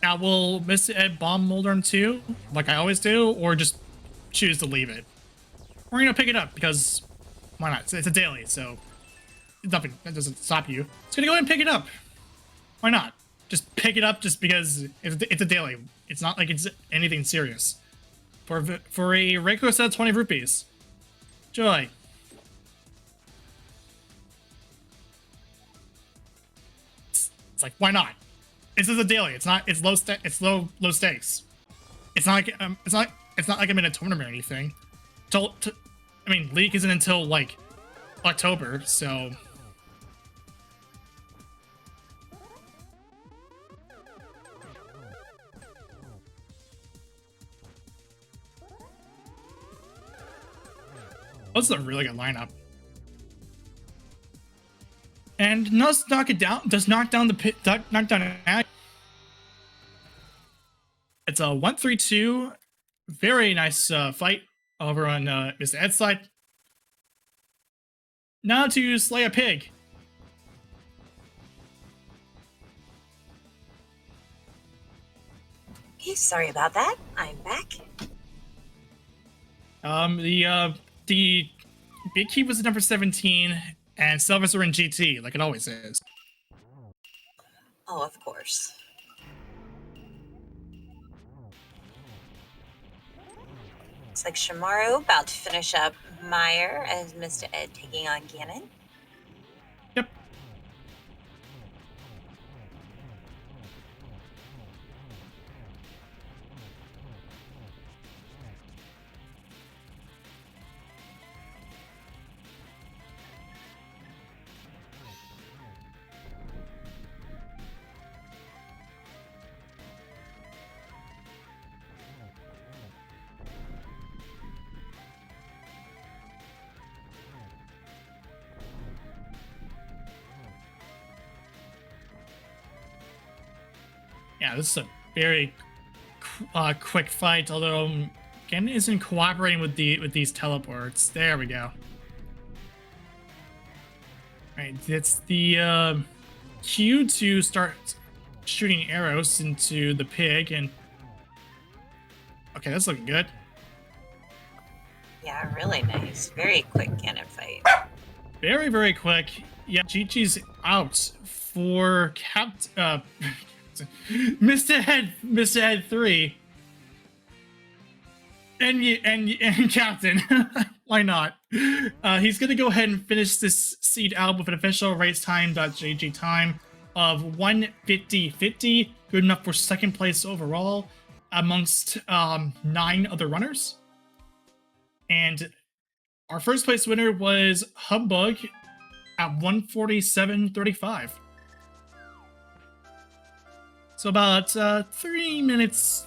Now, will Mr. Ed bomb Moldorm too, like I always do, or just choose to leave it? We're gonna pick it up because why not? It's a daily, so nothing that doesn't stop you. It's gonna go ahead and pick it up. Why not? Just pick it up just because it's a daily. It's not like it's anything serious. For a regular set of 20 rupees. Joy. It's like, why not? This is a daily. It's low stakes. It's not like I'm in a tournament or anything. I mean, League isn't until like October, so. That's a really good lineup. And does knock down the pit, knock down an ag. It's a 1-3-2. Very nice fight over on Mr. Ed's side. Now to slay a pig. Okay, sorry about that. I'm back. The big key was number 17, and Silvers are in GT, like it always is. Oh, of course. Looks like Shimaru about to finish up Meyer as Mr. Ed taking on Ganon. Yep. Yeah, this is a very quick fight, although Ganon isn't cooperating with these teleports. There we go. Right, it's the cue to start shooting arrows into the pig, and okay, that's looking good. Yeah, really nice. Very quick Ganon fight. Very, very quick. Yeah, Chi-Chi's out for Mr. Head 3. And Captain. Why not? He's gonna go ahead and finish this seed out with an official racetime.jg time of 1:50:50, good enough for second place overall amongst 9 other runners. And our first place winner was Humbug at 1:47:35. So about 3 minutes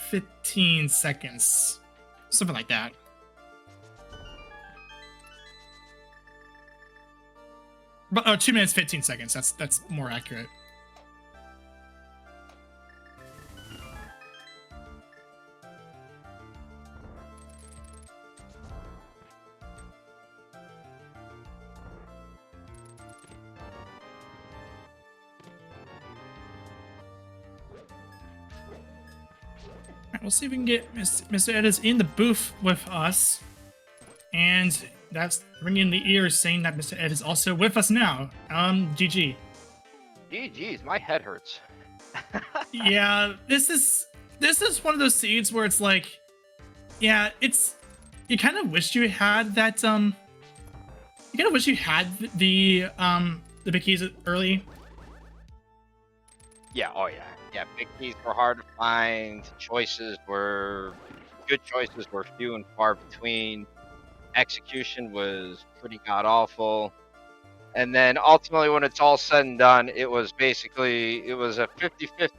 15 seconds, something like that. But 2 minutes 15 seconds. That's more accurate. We'll see if we can get Mr. Ed is in the booth with us. And that's ringing in the ears saying that Mr. Ed is also with us now. GG. GG's, my head hurts. Yeah, this is one of those seeds where it's like, yeah, you kind of wish you had that you kind of wish you had the big keys early. Yeah, oh yeah. Yeah, big keys were hard to find. Good choices were few and far between. Execution was pretty god awful. And then ultimately, when it's all said and done, it was a 50-50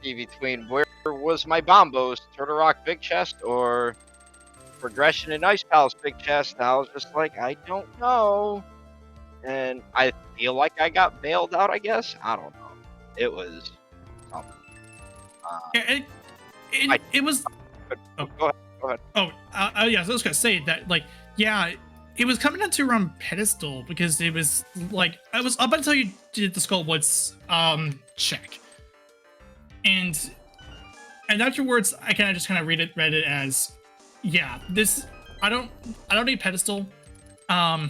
between where was my Bombos, Turtle Rock Big Chest, or Progression in Ice Palace Big Chest. And I was just like, I don't know. And I feel like I got bailed out, I guess. I don't know. It was something. It was. Oh, go ahead. Oh, yeah. So I was gonna say that, like, yeah, it was coming down to around pedestal because it was like I was up until you did the Skullwoods check, and afterwards I kind of just read it as, yeah, this I don't need pedestal. I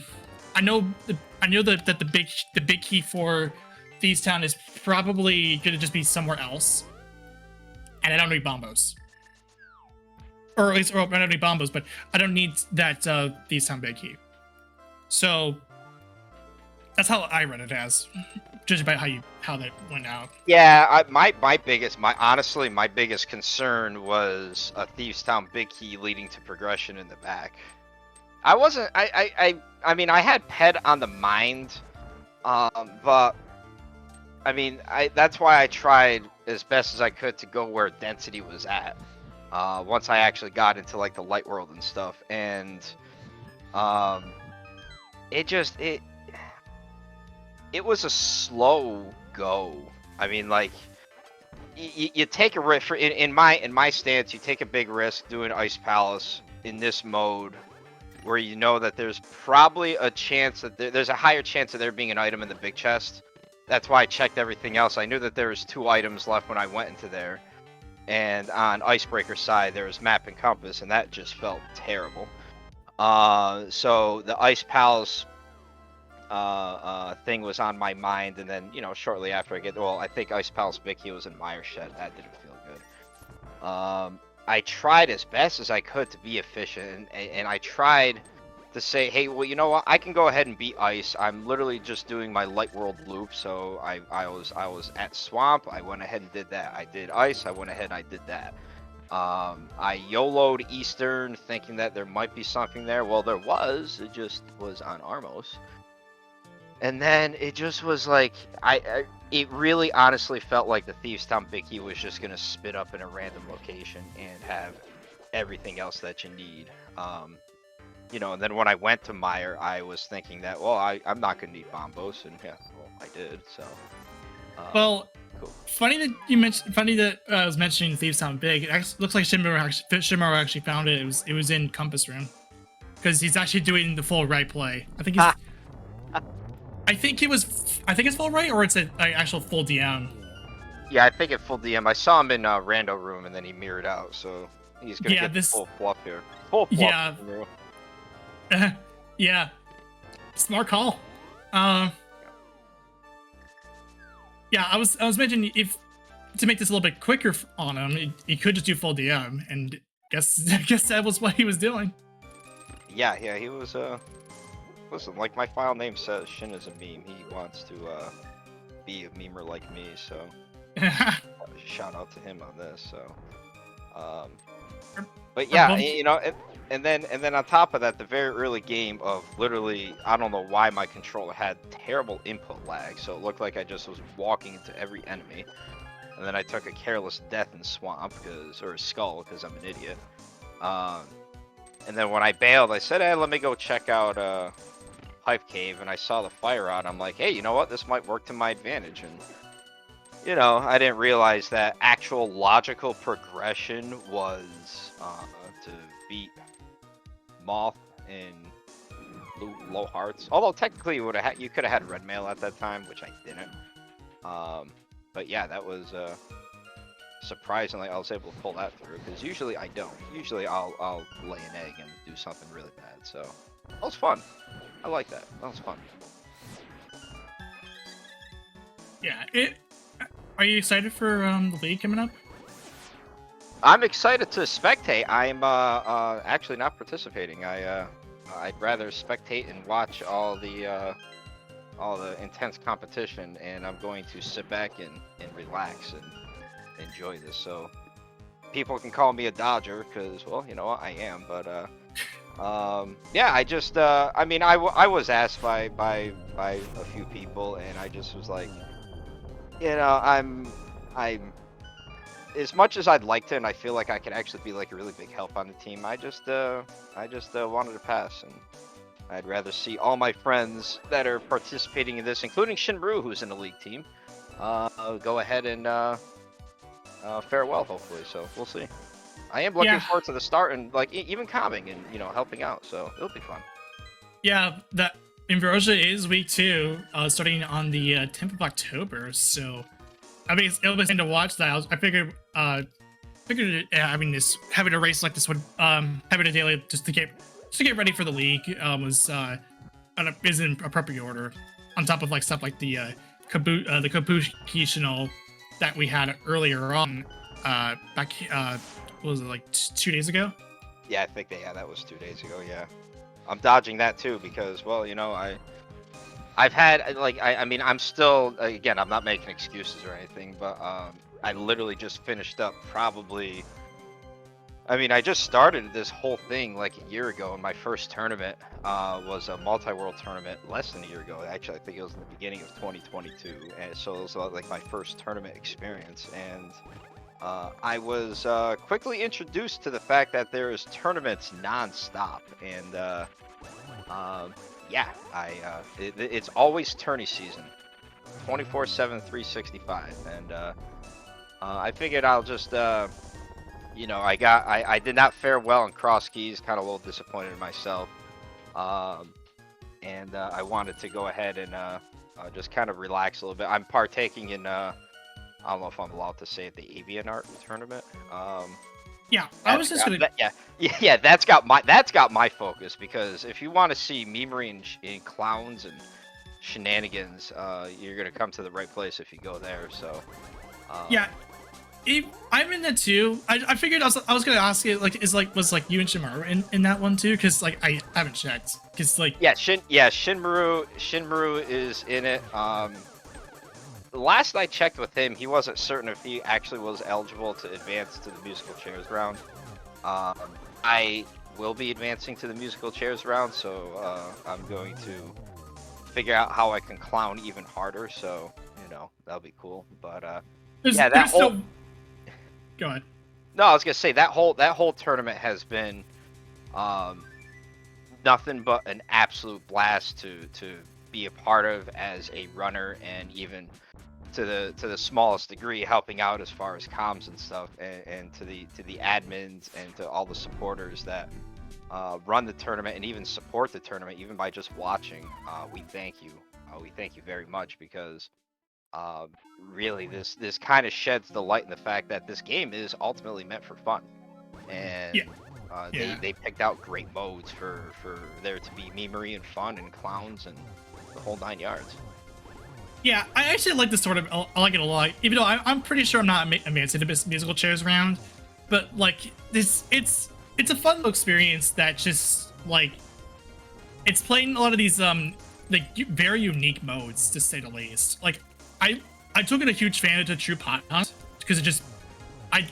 know that the big key for Thieves Town is probably gonna just be somewhere else. And I don't need Bombos. Or at least, I don't need Bombos, but I don't need that Thieves Town big key. So that's how I read it as, judging by how that went out. Yeah, my biggest concern was a Thieves Town big key leading to progression in the back. I mean, I had Ped on the mind, but I mean, that's why I tried as best as I could to go where density was at. Once I actually got into like the light world and stuff, and it was a slow go. I mean, like you take a risk in my stance. You take a big risk doing Ice Palace in this mode, where you know that there's probably a chance that there's a higher chance of there being an item in the big chest. That's why I checked everything else. I knew that there was 2 items left when I went into there. and on Icebreaker's side there was Map and Compass, and that just felt terrible. So the Ice Pals thing was on my mind, and then shortly after I think Ice Pals Vicky was in Meyer Shed. That didn't feel good. I tried as best as I could to be efficient, and I tried to say, hey, well, you know what, I can go ahead and beat Ice. I'm literally just doing my Light World loop, so I was at Swamp, I went ahead and did that. I did Ice, I went ahead and I did that. I YOLO'd Eastern thinking that there might be something there. Well, there was. It just was on Armos. And then it just was like, it really honestly felt like the Thieves Town Bicky was just going to spit up in a random location and have everything else that you need. And then when I went to Meyer, I was thinking that, well, I'm not going to need Bombos, and yeah, well, I did, so. Well, cool. Funny that I was mentioning Thieves Town Big. It actually looks like Shimaro actually found it. It was in Compass Room, because he's actually doing the full right play. I think it's full right, or it's an actual full DM. Yeah, I think it full DM. I saw him in Rando Room, and then he mirrored out, so he's gonna get this full fluff here. Full fluff. Yeah. Yeah. Smart call. Yeah, I was mentioning, if to make this a little bit quicker on him, he could just do full DM, and guess that was what he was doing. Yeah, he was listen, like my file name says, Shin is a meme. He wants to be a memer like me, so shout out to him on this. So but yeah, and then on top of that, the very early game of literally, I don't know why my controller had terrible input lag, so it looked like I just was walking into every enemy. And then I took a careless death in Swamp, or Skull, because I'm an idiot. And then when I bailed, I said, hey, let me go check out Pipe Cave, and I saw the fire on. I'm like, hey, you know what? This might work to my advantage. And I didn't realize that actual logical progression was to beat Moth in low hearts. Although technically you could have had red mail at that time, which I didn't. But yeah, that was surprisingly I was able to pull that through, because usually I don't. Usually I'll lay an egg and do something really bad. So that was fun. I like that. That was fun. Yeah. Are you excited for the league coming up? I'm excited to spectate. I'm actually not participating. I'd rather spectate and watch all the intense competition, and I'm going to sit back and relax and enjoy this. So people can call me a dodger, because, well, you know what, I am. But yeah, I just I mean, I was asked by a few people, and I just was like, I'm as much as I'd like to, and I feel like I could actually be like a really big help on the team, I just wanted to pass, and I'd rather see all my friends that are participating in this, including Shinru, who's in the league team, go ahead and fare well, hopefully. So we'll see. I am looking forward to the start, and like even calming and helping out, so it'll be fun. Yeah, that Invrosia is week 2, starting on the 10th of October. So I mean, it'll be fun to watch that. I figured having a race like this would having a daily just to get ready for the league is in appropriate order. On top of like stuff like the Kabukitional that we had earlier on, back what was it, like 2 days ago? Yeah, I think that was 2 days ago. Yeah, I'm dodging that too because, well, I've had like I mean, I'm still, again, I'm not making excuses or anything, but I literally just finished up probably. I mean, I just started this whole thing like a year ago, and my first tournament was a multi-world tournament less than a year ago. Actually, I think it was in the beginning of 2022, and so it was like my first tournament experience. And I was quickly introduced to the fact that there is tournaments non-stop, and yeah, it's always tourney season, 24/7, 365, and I figured I'll just. I did not fare well in cross keys, kind of a little disappointed in myself. And I wanted to go ahead and just kind of relax a little bit. I'm partaking in I don't know if I'm allowed to say it, the Avian Art tournament. Yeah, I was just gonna. Yeah, that's got my focus, because if you want to see memery and clowns and shenanigans, you're gonna come to the right place if you go there. So. Yeah, I'm in that too. I figured I was gonna ask you, like, was you and Shimaru in that one too? Because like I haven't checked. Because like Shinmaru is in it. The last I checked with him, he wasn't certain if he actually was eligible to advance to the musical chairs round. I will be advancing to the musical chairs round, so I'm going to figure out how I can clown even harder. So that'll be cool. But that whole. Go ahead. No, I was gonna say that whole tournament has been nothing but an absolute blast to be a part of as a runner, and even to the smallest degree helping out as far as comms and stuff, and to the admins and to all the supporters that run the tournament and even support the tournament, even by just watching. We thank you. We thank you very much, because really this kind of sheds the light in the fact that this game is ultimately meant for fun, and they picked out great modes for there to be memery and fun and clowns and the whole 9 yards. Yeah, I actually like this sort of. I like it a lot, even though I'm pretty sure I'm not advancing to musical chairs round. But like this, it's a fun experience that just like it's playing a lot of these like very unique modes, to say the least. Like I took it a huge fan of the True Pot Hunt, because it just I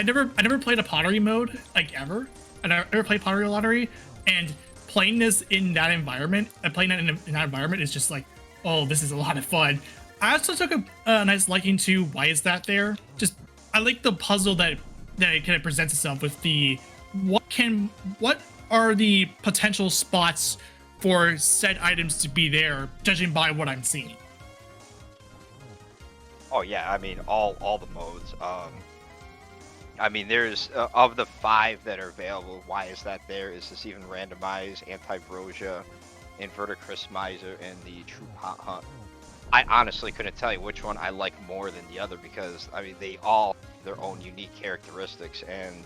never played a pottery mode like ever. I never played pottery lottery, and playing this in that environment, playing that in that environment is just like, oh, this is a lot of fun. I also took a nice liking to why is that there. Just I like the puzzle that it kind of presents itself with the what are the potential spots for said items to be there, judging by what I'm seeing. Oh yeah, I mean all the modes. I mean, there's of the 5 that are available. Why is that there? Is this even randomized? Ambrosia, Inverted Crystmizer, and the True Pot Hunt. I honestly couldn't tell you which one I like more than the other, because I mean they all have their own unique characteristics, and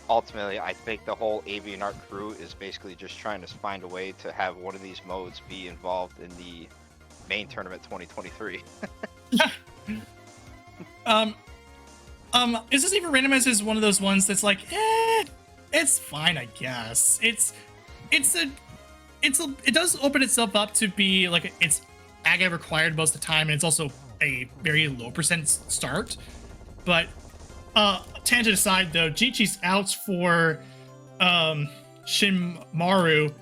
ultimately I think the whole Avian Art crew is basically just trying to find a way to have one of these modes be involved in the main tournament 2023. Is this even randomized as one of those ones that's like, it's fine, I guess. It does open itself up to be like it's Aga required most of the time, and it's also a very low percent start. But tangent aside, though, Chi-Chi's out for Shinmaru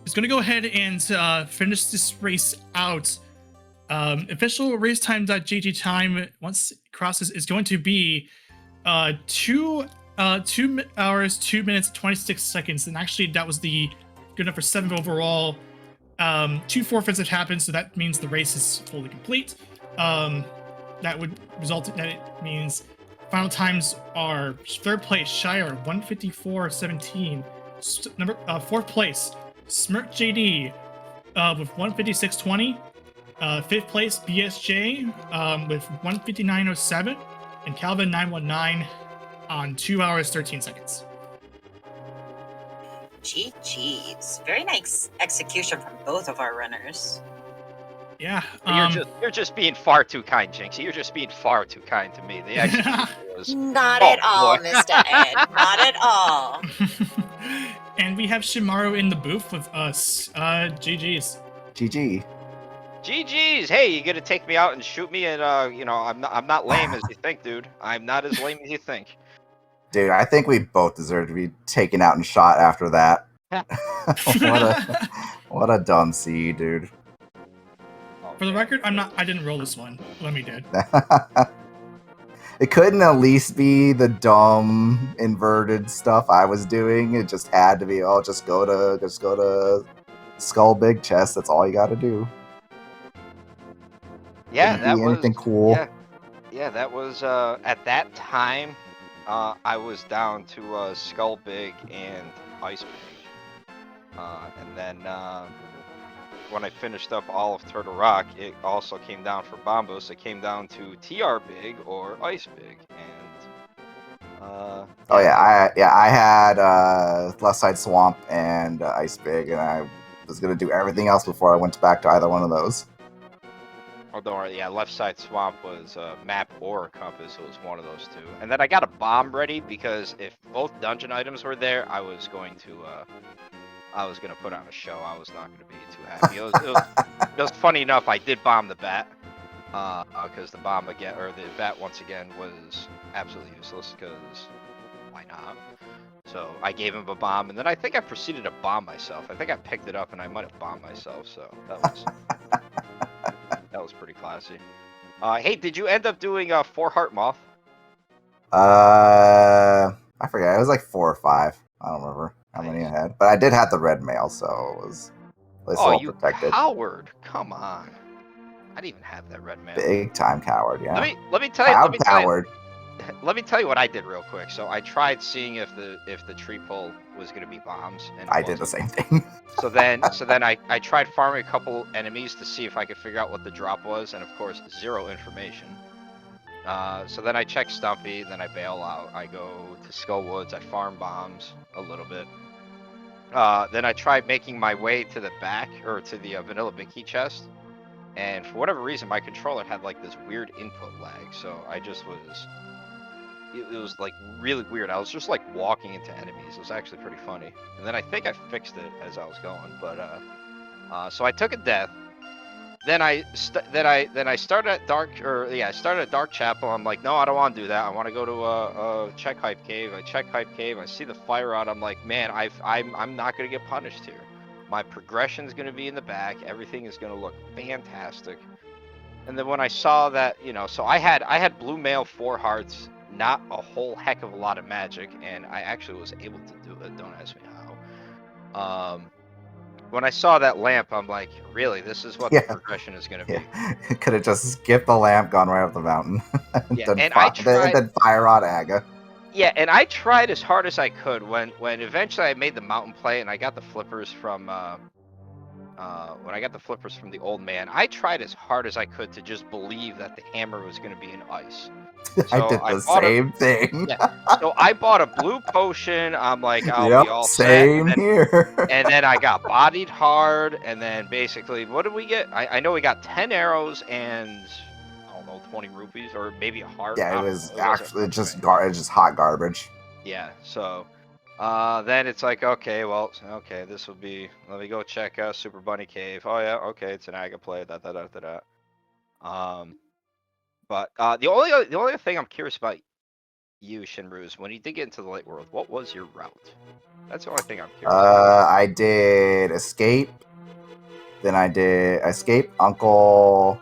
is going to go ahead and finish this race out. Official race time.gg time once it crosses is going to be 2 hours 2 minutes 26 seconds, and actually that was the good enough for 7th overall. 2 forfeits have happened, so that means the race is fully complete. That would result in that it means final times are 3rd place Shire 154.17, number 4th place Smirk JD with 156.20. 5th place BSJ with 159.07, and Calvin 919 on 2 hours 13 seconds. GG's. Very nice execution from both of our runners. Yeah. You're just being far too kind, Jinx. You're just being far too kind to me. The execution was not at all, boy. Mr. Ed. Not at all. And we have Shimaru in the booth with us. GG's. GG. GG's. Hey, you gonna take me out and shoot me? And I'm not lame as you think, dude. I'm not as lame as you think. Dude, I think we both deserve to be taken out and shot after that. what a dumb C, dude. For the record, I didn't roll this one. Lemmy did. It couldn't at least be the dumb inverted stuff I was doing. It just had to be, just go to Skull Big Chest. That's all you got to do. Yeah, that was anything cool. Yeah, that was at that time. I was down to Skull Big and Ice Big, and then when I finished up all of Turtle Rock, it also came down for bomb boost. It came down to TR big or ice big, and Oh yeah, I had left side swamp and ice big, and I was gonna do everything else before I went back to either one of those. Oh, don't worry. Yeah, left side swamp was map or a compass. It was one of those two. And then I got a bomb ready because if both dungeon items were there, I was going to put on a show. I was not going to be too happy. It was funny enough. I did bomb the bat because the bat once again was absolutely useless because why not? So I gave him a bomb, and then I think I proceeded to bomb myself. I think I picked it up and I might have bombed myself. So that was pretty classy. Hey, did you end up doing 4 heart moth? I forget. It was like 4 or 5. I don't remember how many I had, but I did have the red mail, so it was at least well protected. Coward! Come on, I didn't even have that red mail. Big time coward, yeah. Let me tell you. Coward. Let me tell you what I did real quick. So I tried seeing if the tree pull was going to be bombs, and I did the same thing. so then I tried farming a couple enemies to see if I could figure out what the drop was, and of course 0 information. So then I check Stumpy, then I bail out. I go to Skull Woods, I farm bombs a little bit. Then I tried making my way to the back, or to the vanilla big key chest. And for whatever reason, my controller had like this weird input lag. So I just was, it was like really weird. I was just like walking into enemies. It was actually pretty funny. And then I think I fixed it as I was going. But so I took a death. Then I started at I started at Dark Chapel. I'm like, no, I don't want to do that. I want to go to check Hype Cave. I check Hype Cave. I see the fire rod. I'm like, man, I'm not gonna get punished here. My progression's gonna be in the back. Everything is gonna look fantastic. And then when I saw that, so I had blue mail 4 hearts, not a whole heck of a lot of magic, and I actually was able to do it. Don't ask me how. When I saw that lamp, I'm like, really? This is what the progression is going to be. Could have just skipped the lamp, gone right up the mountain. And I tried. Then fire on Aga. Yeah, and I tried as hard as I could. When eventually I made the mountain play and I got the flippers from the old man, I tried as hard as I could to just believe that the hammer was going to be in ice. So I did the same thing. Yeah. So I bought a blue potion. I'm like, I'll be all same set. Here. And then I got bodied hard. And then basically, what did we get? I know we got 10 arrows and I don't know, 20 rupees or maybe a heart. Yeah, it was actually just hot garbage. Yeah. So then it's like, okay, this will be. Let me go check Super Bunny Cave. Oh yeah, okay, it's an Aga play. But the only thing I'm curious about you, Shinru, is when you did get into the light world, what was your route? That's the only thing I'm curious about. I did escape. Then I did escape, Uncle,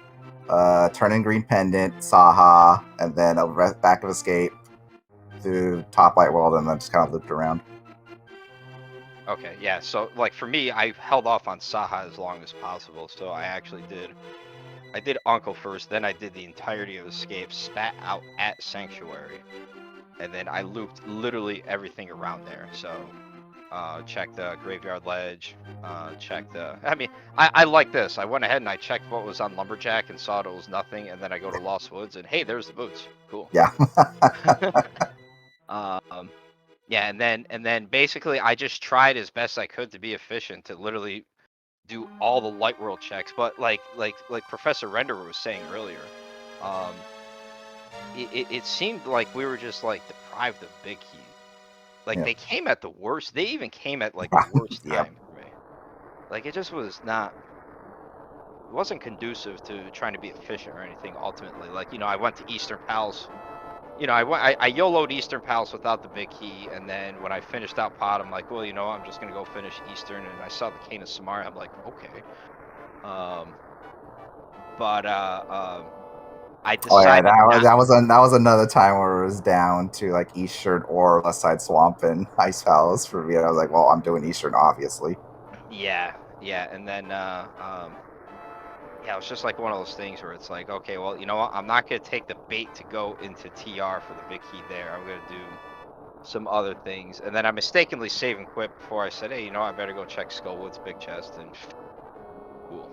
turning green pendant, Saha, and then back of escape through top light world, and then just kind of looped around. Okay, yeah. So like for me, I held off on Saha as long as possible. So I actually did. I did Uncle first, then I did the entirety of Escape, spat out at Sanctuary, and then I looped literally everything around there. So, checked the Graveyard Ledge, I like this. I went ahead and I checked what was on Lumberjack and saw it was nothing, and then I go to Lost Woods, and hey, there's the boots. Cool. Yeah. Yeah, and then basically I just tried as best I could to be efficient, to literally do all the light world checks, but like Professor Renderer was saying earlier, it seemed like we were just like deprived of big key. Like they came at the worst. They even came at like the worst time for me. Like it just was not. It wasn't conducive to trying to be efficient or anything. Ultimately, like I went to Eastern Palace. I YOLO'd Eastern Palace without the big key, and then when I finished out Pod, I'm like, well, I'm just gonna go finish Eastern, and I saw the Cane of Samara, I'm like, okay. I decided. That was another time where it was down to like Eastern or West Side Swamp and Ice Palace for me. And I was like, well, I'm doing Eastern, obviously. Yeah, and then yeah, it was just like one of those things where it's like, okay, well, what? I'm not going to take the bait to go into TR for the big key there. I'm going to do some other things. And then I mistakenly save and quit before I said, hey, I better go check Skullwood's big chest. And cool.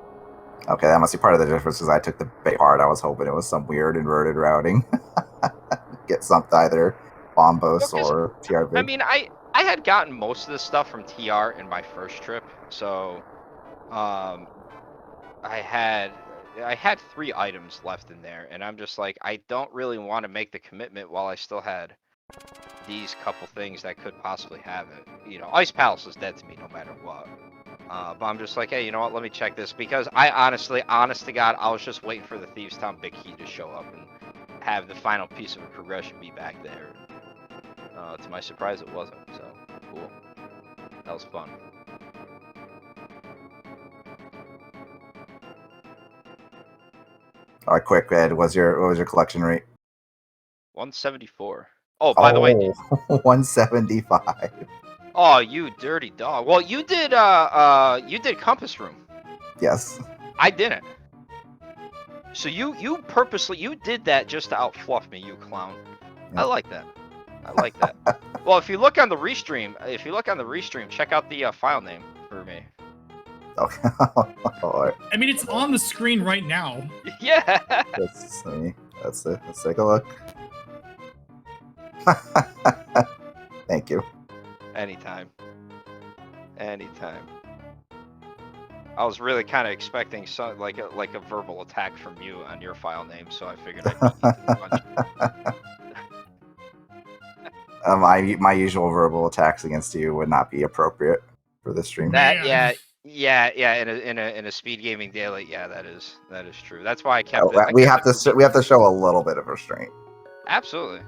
Okay, that must be part of the difference because I took the bait hard. I was hoping it was some weird inverted routing. Get something either Bombos Well, 'cause, or TR I Vid. mean, I had gotten most of the stuff from TR in my first trip, so I had 3 items left in there, and I'm just like, I don't really want to make the commitment while I still had these couple things that could possibly have it. You know, Ice Palace is dead to me no matter what. But I'm just like, hey, you know what? Let me check this because I honestly, honest to God, I was just waiting for the Thieves Town Big Key to show up and have the final piece of a progression be back there. To my surprise, it wasn't. So cool. That was fun. All right, quick, Ed. What was your collection rate? 174. Oh, by the way, 175. oh, you dirty dog. Well, you did Compass Room. Yes. I didn't. So you purposely did that just to outfluff me, you clown. Yeah. I like that. I like that. Well, if you look on the restream, check out the file name for me. Okay. I mean, it's on the screen right now. Yeah. Let's see. Let's take a look. Thank you. Anytime. I was really kind of expecting some like a verbal attack from you on your file name, so I figured I'd beat you to the punch. My usual verbal attacks against you would not be appropriate for this stream. That Man. yeah. In a speed gaming daily, yeah, that is true. That's why I kept it. We have to show a little bit of restraint. Absolutely.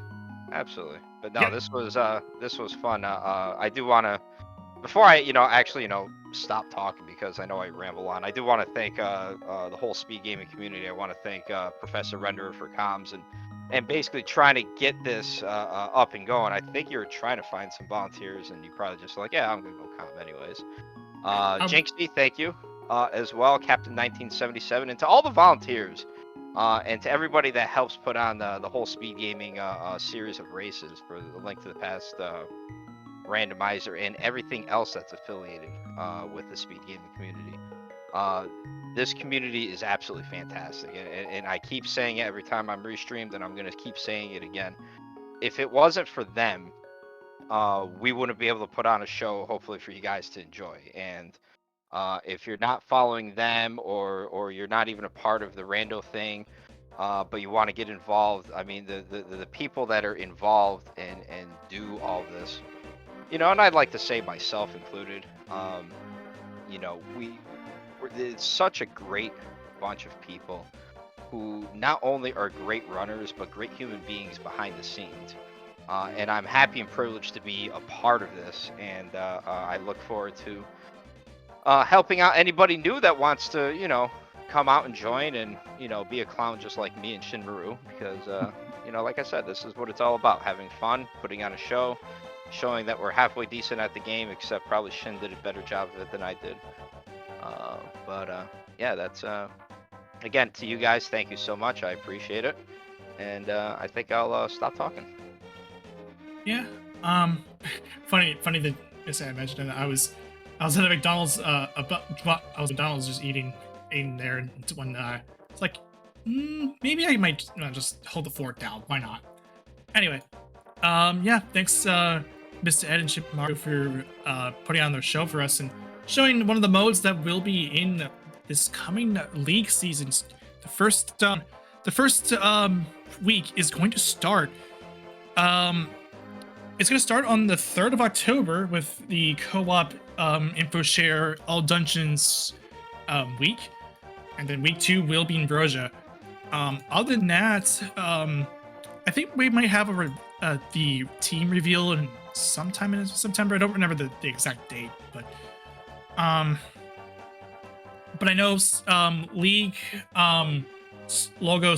But no, Yeah. this was fun. I do want to, before I actually stop talking because I know I ramble on. I do want to thank the whole speed gaming community. I want to thank Professor Renderer for comms and basically trying to get this up and going. I think you're trying to find some volunteers, and you probably just like, yeah, I'm gonna go comm anyways. Jinxie, thank you as well, Captain 1977, and to all the volunteers. And to everybody that helps put on the whole speed gaming series of races for the Link to the Past randomizer and everything else that's affiliated with the speed gaming community. This community is absolutely fantastic, and I keep saying it every time I'm restreamed, and I'm going to keep saying it again. If it wasn't for them, we wouldn't be able to put on a show, hopefully, for you guys to enjoy. And if you're not following them or you're not even a part of the rando thing, but you want to get involved, I mean, the people that are involved and do all this, and I'd like to say myself included, it's such a great bunch of people who not only are great runners, but great human beings behind the scenes. And I'm happy and privileged to be a part of this, and I look forward to helping out anybody new that wants to, come out and join and, be a clown just like me and Shinmaru, because, like I said, this is what it's all about, having fun, putting on a show, showing that we're halfway decent at the game, except probably Shin did a better job of it than I did. Yeah, that's, again, to you guys, thank you so much. I appreciate it. And I think I'll stop talking. Yeah. Funny that I mentioned it. I was at a McDonald's. I was at McDonald's just eating there, and when it's like, maybe I might just hold the fork down. Why not? Anyway, yeah. Thanks, Mr. Ed and Chip Mario for putting on their show for us and showing one of the modes that will be in this coming league season. The first week is going to start. It's going to start on the 3rd of October with the co-op InfoShare All Dungeons week. And then week 2 will be Invrosia. Other than that, I think we might have the team reveal in sometime in September. I don't remember the exact date, but I know League logo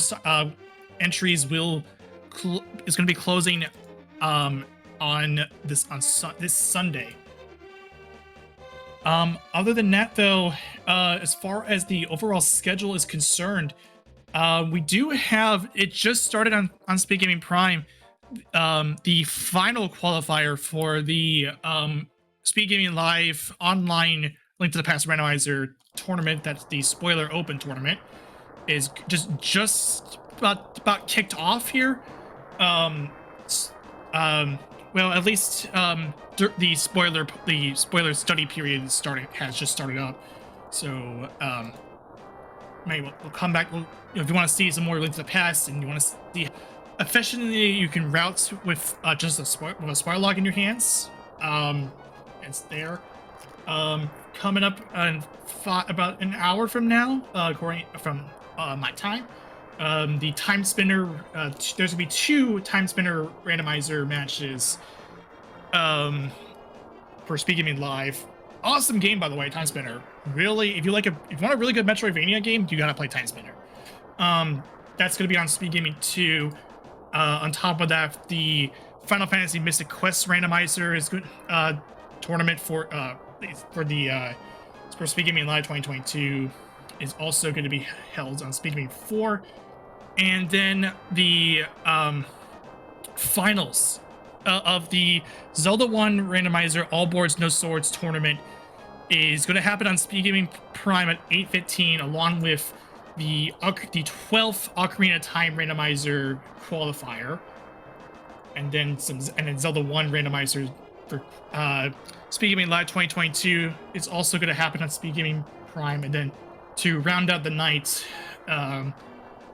entries is going to be closing on this Sunday. Other than that, though, as far as the overall schedule is concerned, we do have it just started on Speed Gaming Prime. The final qualifier for the Speed Gaming Live online Link to the Past Randomizer tournament, that's the Spoiler Open tournament, is just about kicked off here. Well, at least the spoiler study period has just started up. So maybe we'll come back. If you want to see some more Link to the Past and you want to see efficiently you can route with just a spoiler log in your hands, it's there. Coming up in about an hour from now, according from my time. The Time Spinner, there's gonna be 2 Time Spinner randomizer matches for Speed Gaming Live. Awesome game, by the way, Time Spinner. Really, if you want a really good Metroidvania game, you gotta play Time Spinner. That's gonna be on Speed Gaming 2. On top of that, the Final Fantasy Mystic Quest randomizer is good tournament for Speed Gaming Live 2022 is also going to be held on Speed Gaming 4. And then the finals of the Zelda 1 randomizer All Boards No Swords tournament is going to happen on Speed Gaming Prime at 8:15, along with the 12th Ocarina of Time randomizer qualifier, and then Zelda 1 randomizer for Speed Gaming Live 2022 is also going to happen on Speed Gaming Prime. And then to round out the night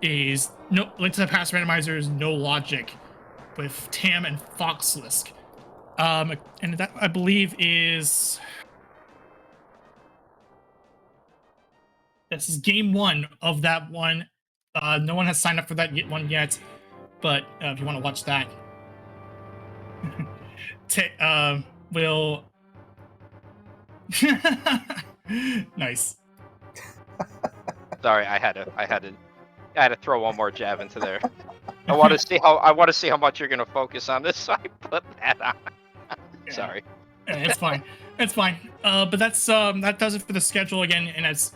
is Link to the Past randomizers No Logic with Tam and Foxlisk. And that, I believe, this is game 1 of that one. No one has signed up for that one yet, but if you want to watch that, we'll nice. Sorry, I had to throw one more jab into there. I want to see how much you're gonna focus on this, so I put that on. Yeah. Sorry. Yeah, it's fine. It's fine. But that's that does it for the schedule again. And as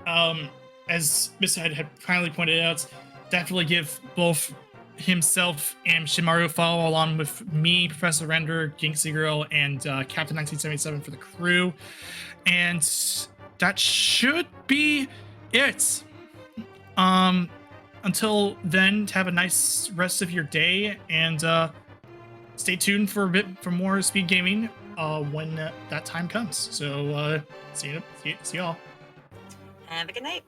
Mr. Head had kindly pointed out, definitely give both himself and Shimaru a follow, along with me, Professor Render, Ginksy Girl, and Captain 1977 for the crew. And that should be it. Until then, have a nice rest of your day, and stay tuned for a bit for more speed gaming when that time comes. So see y'all. Have a good night.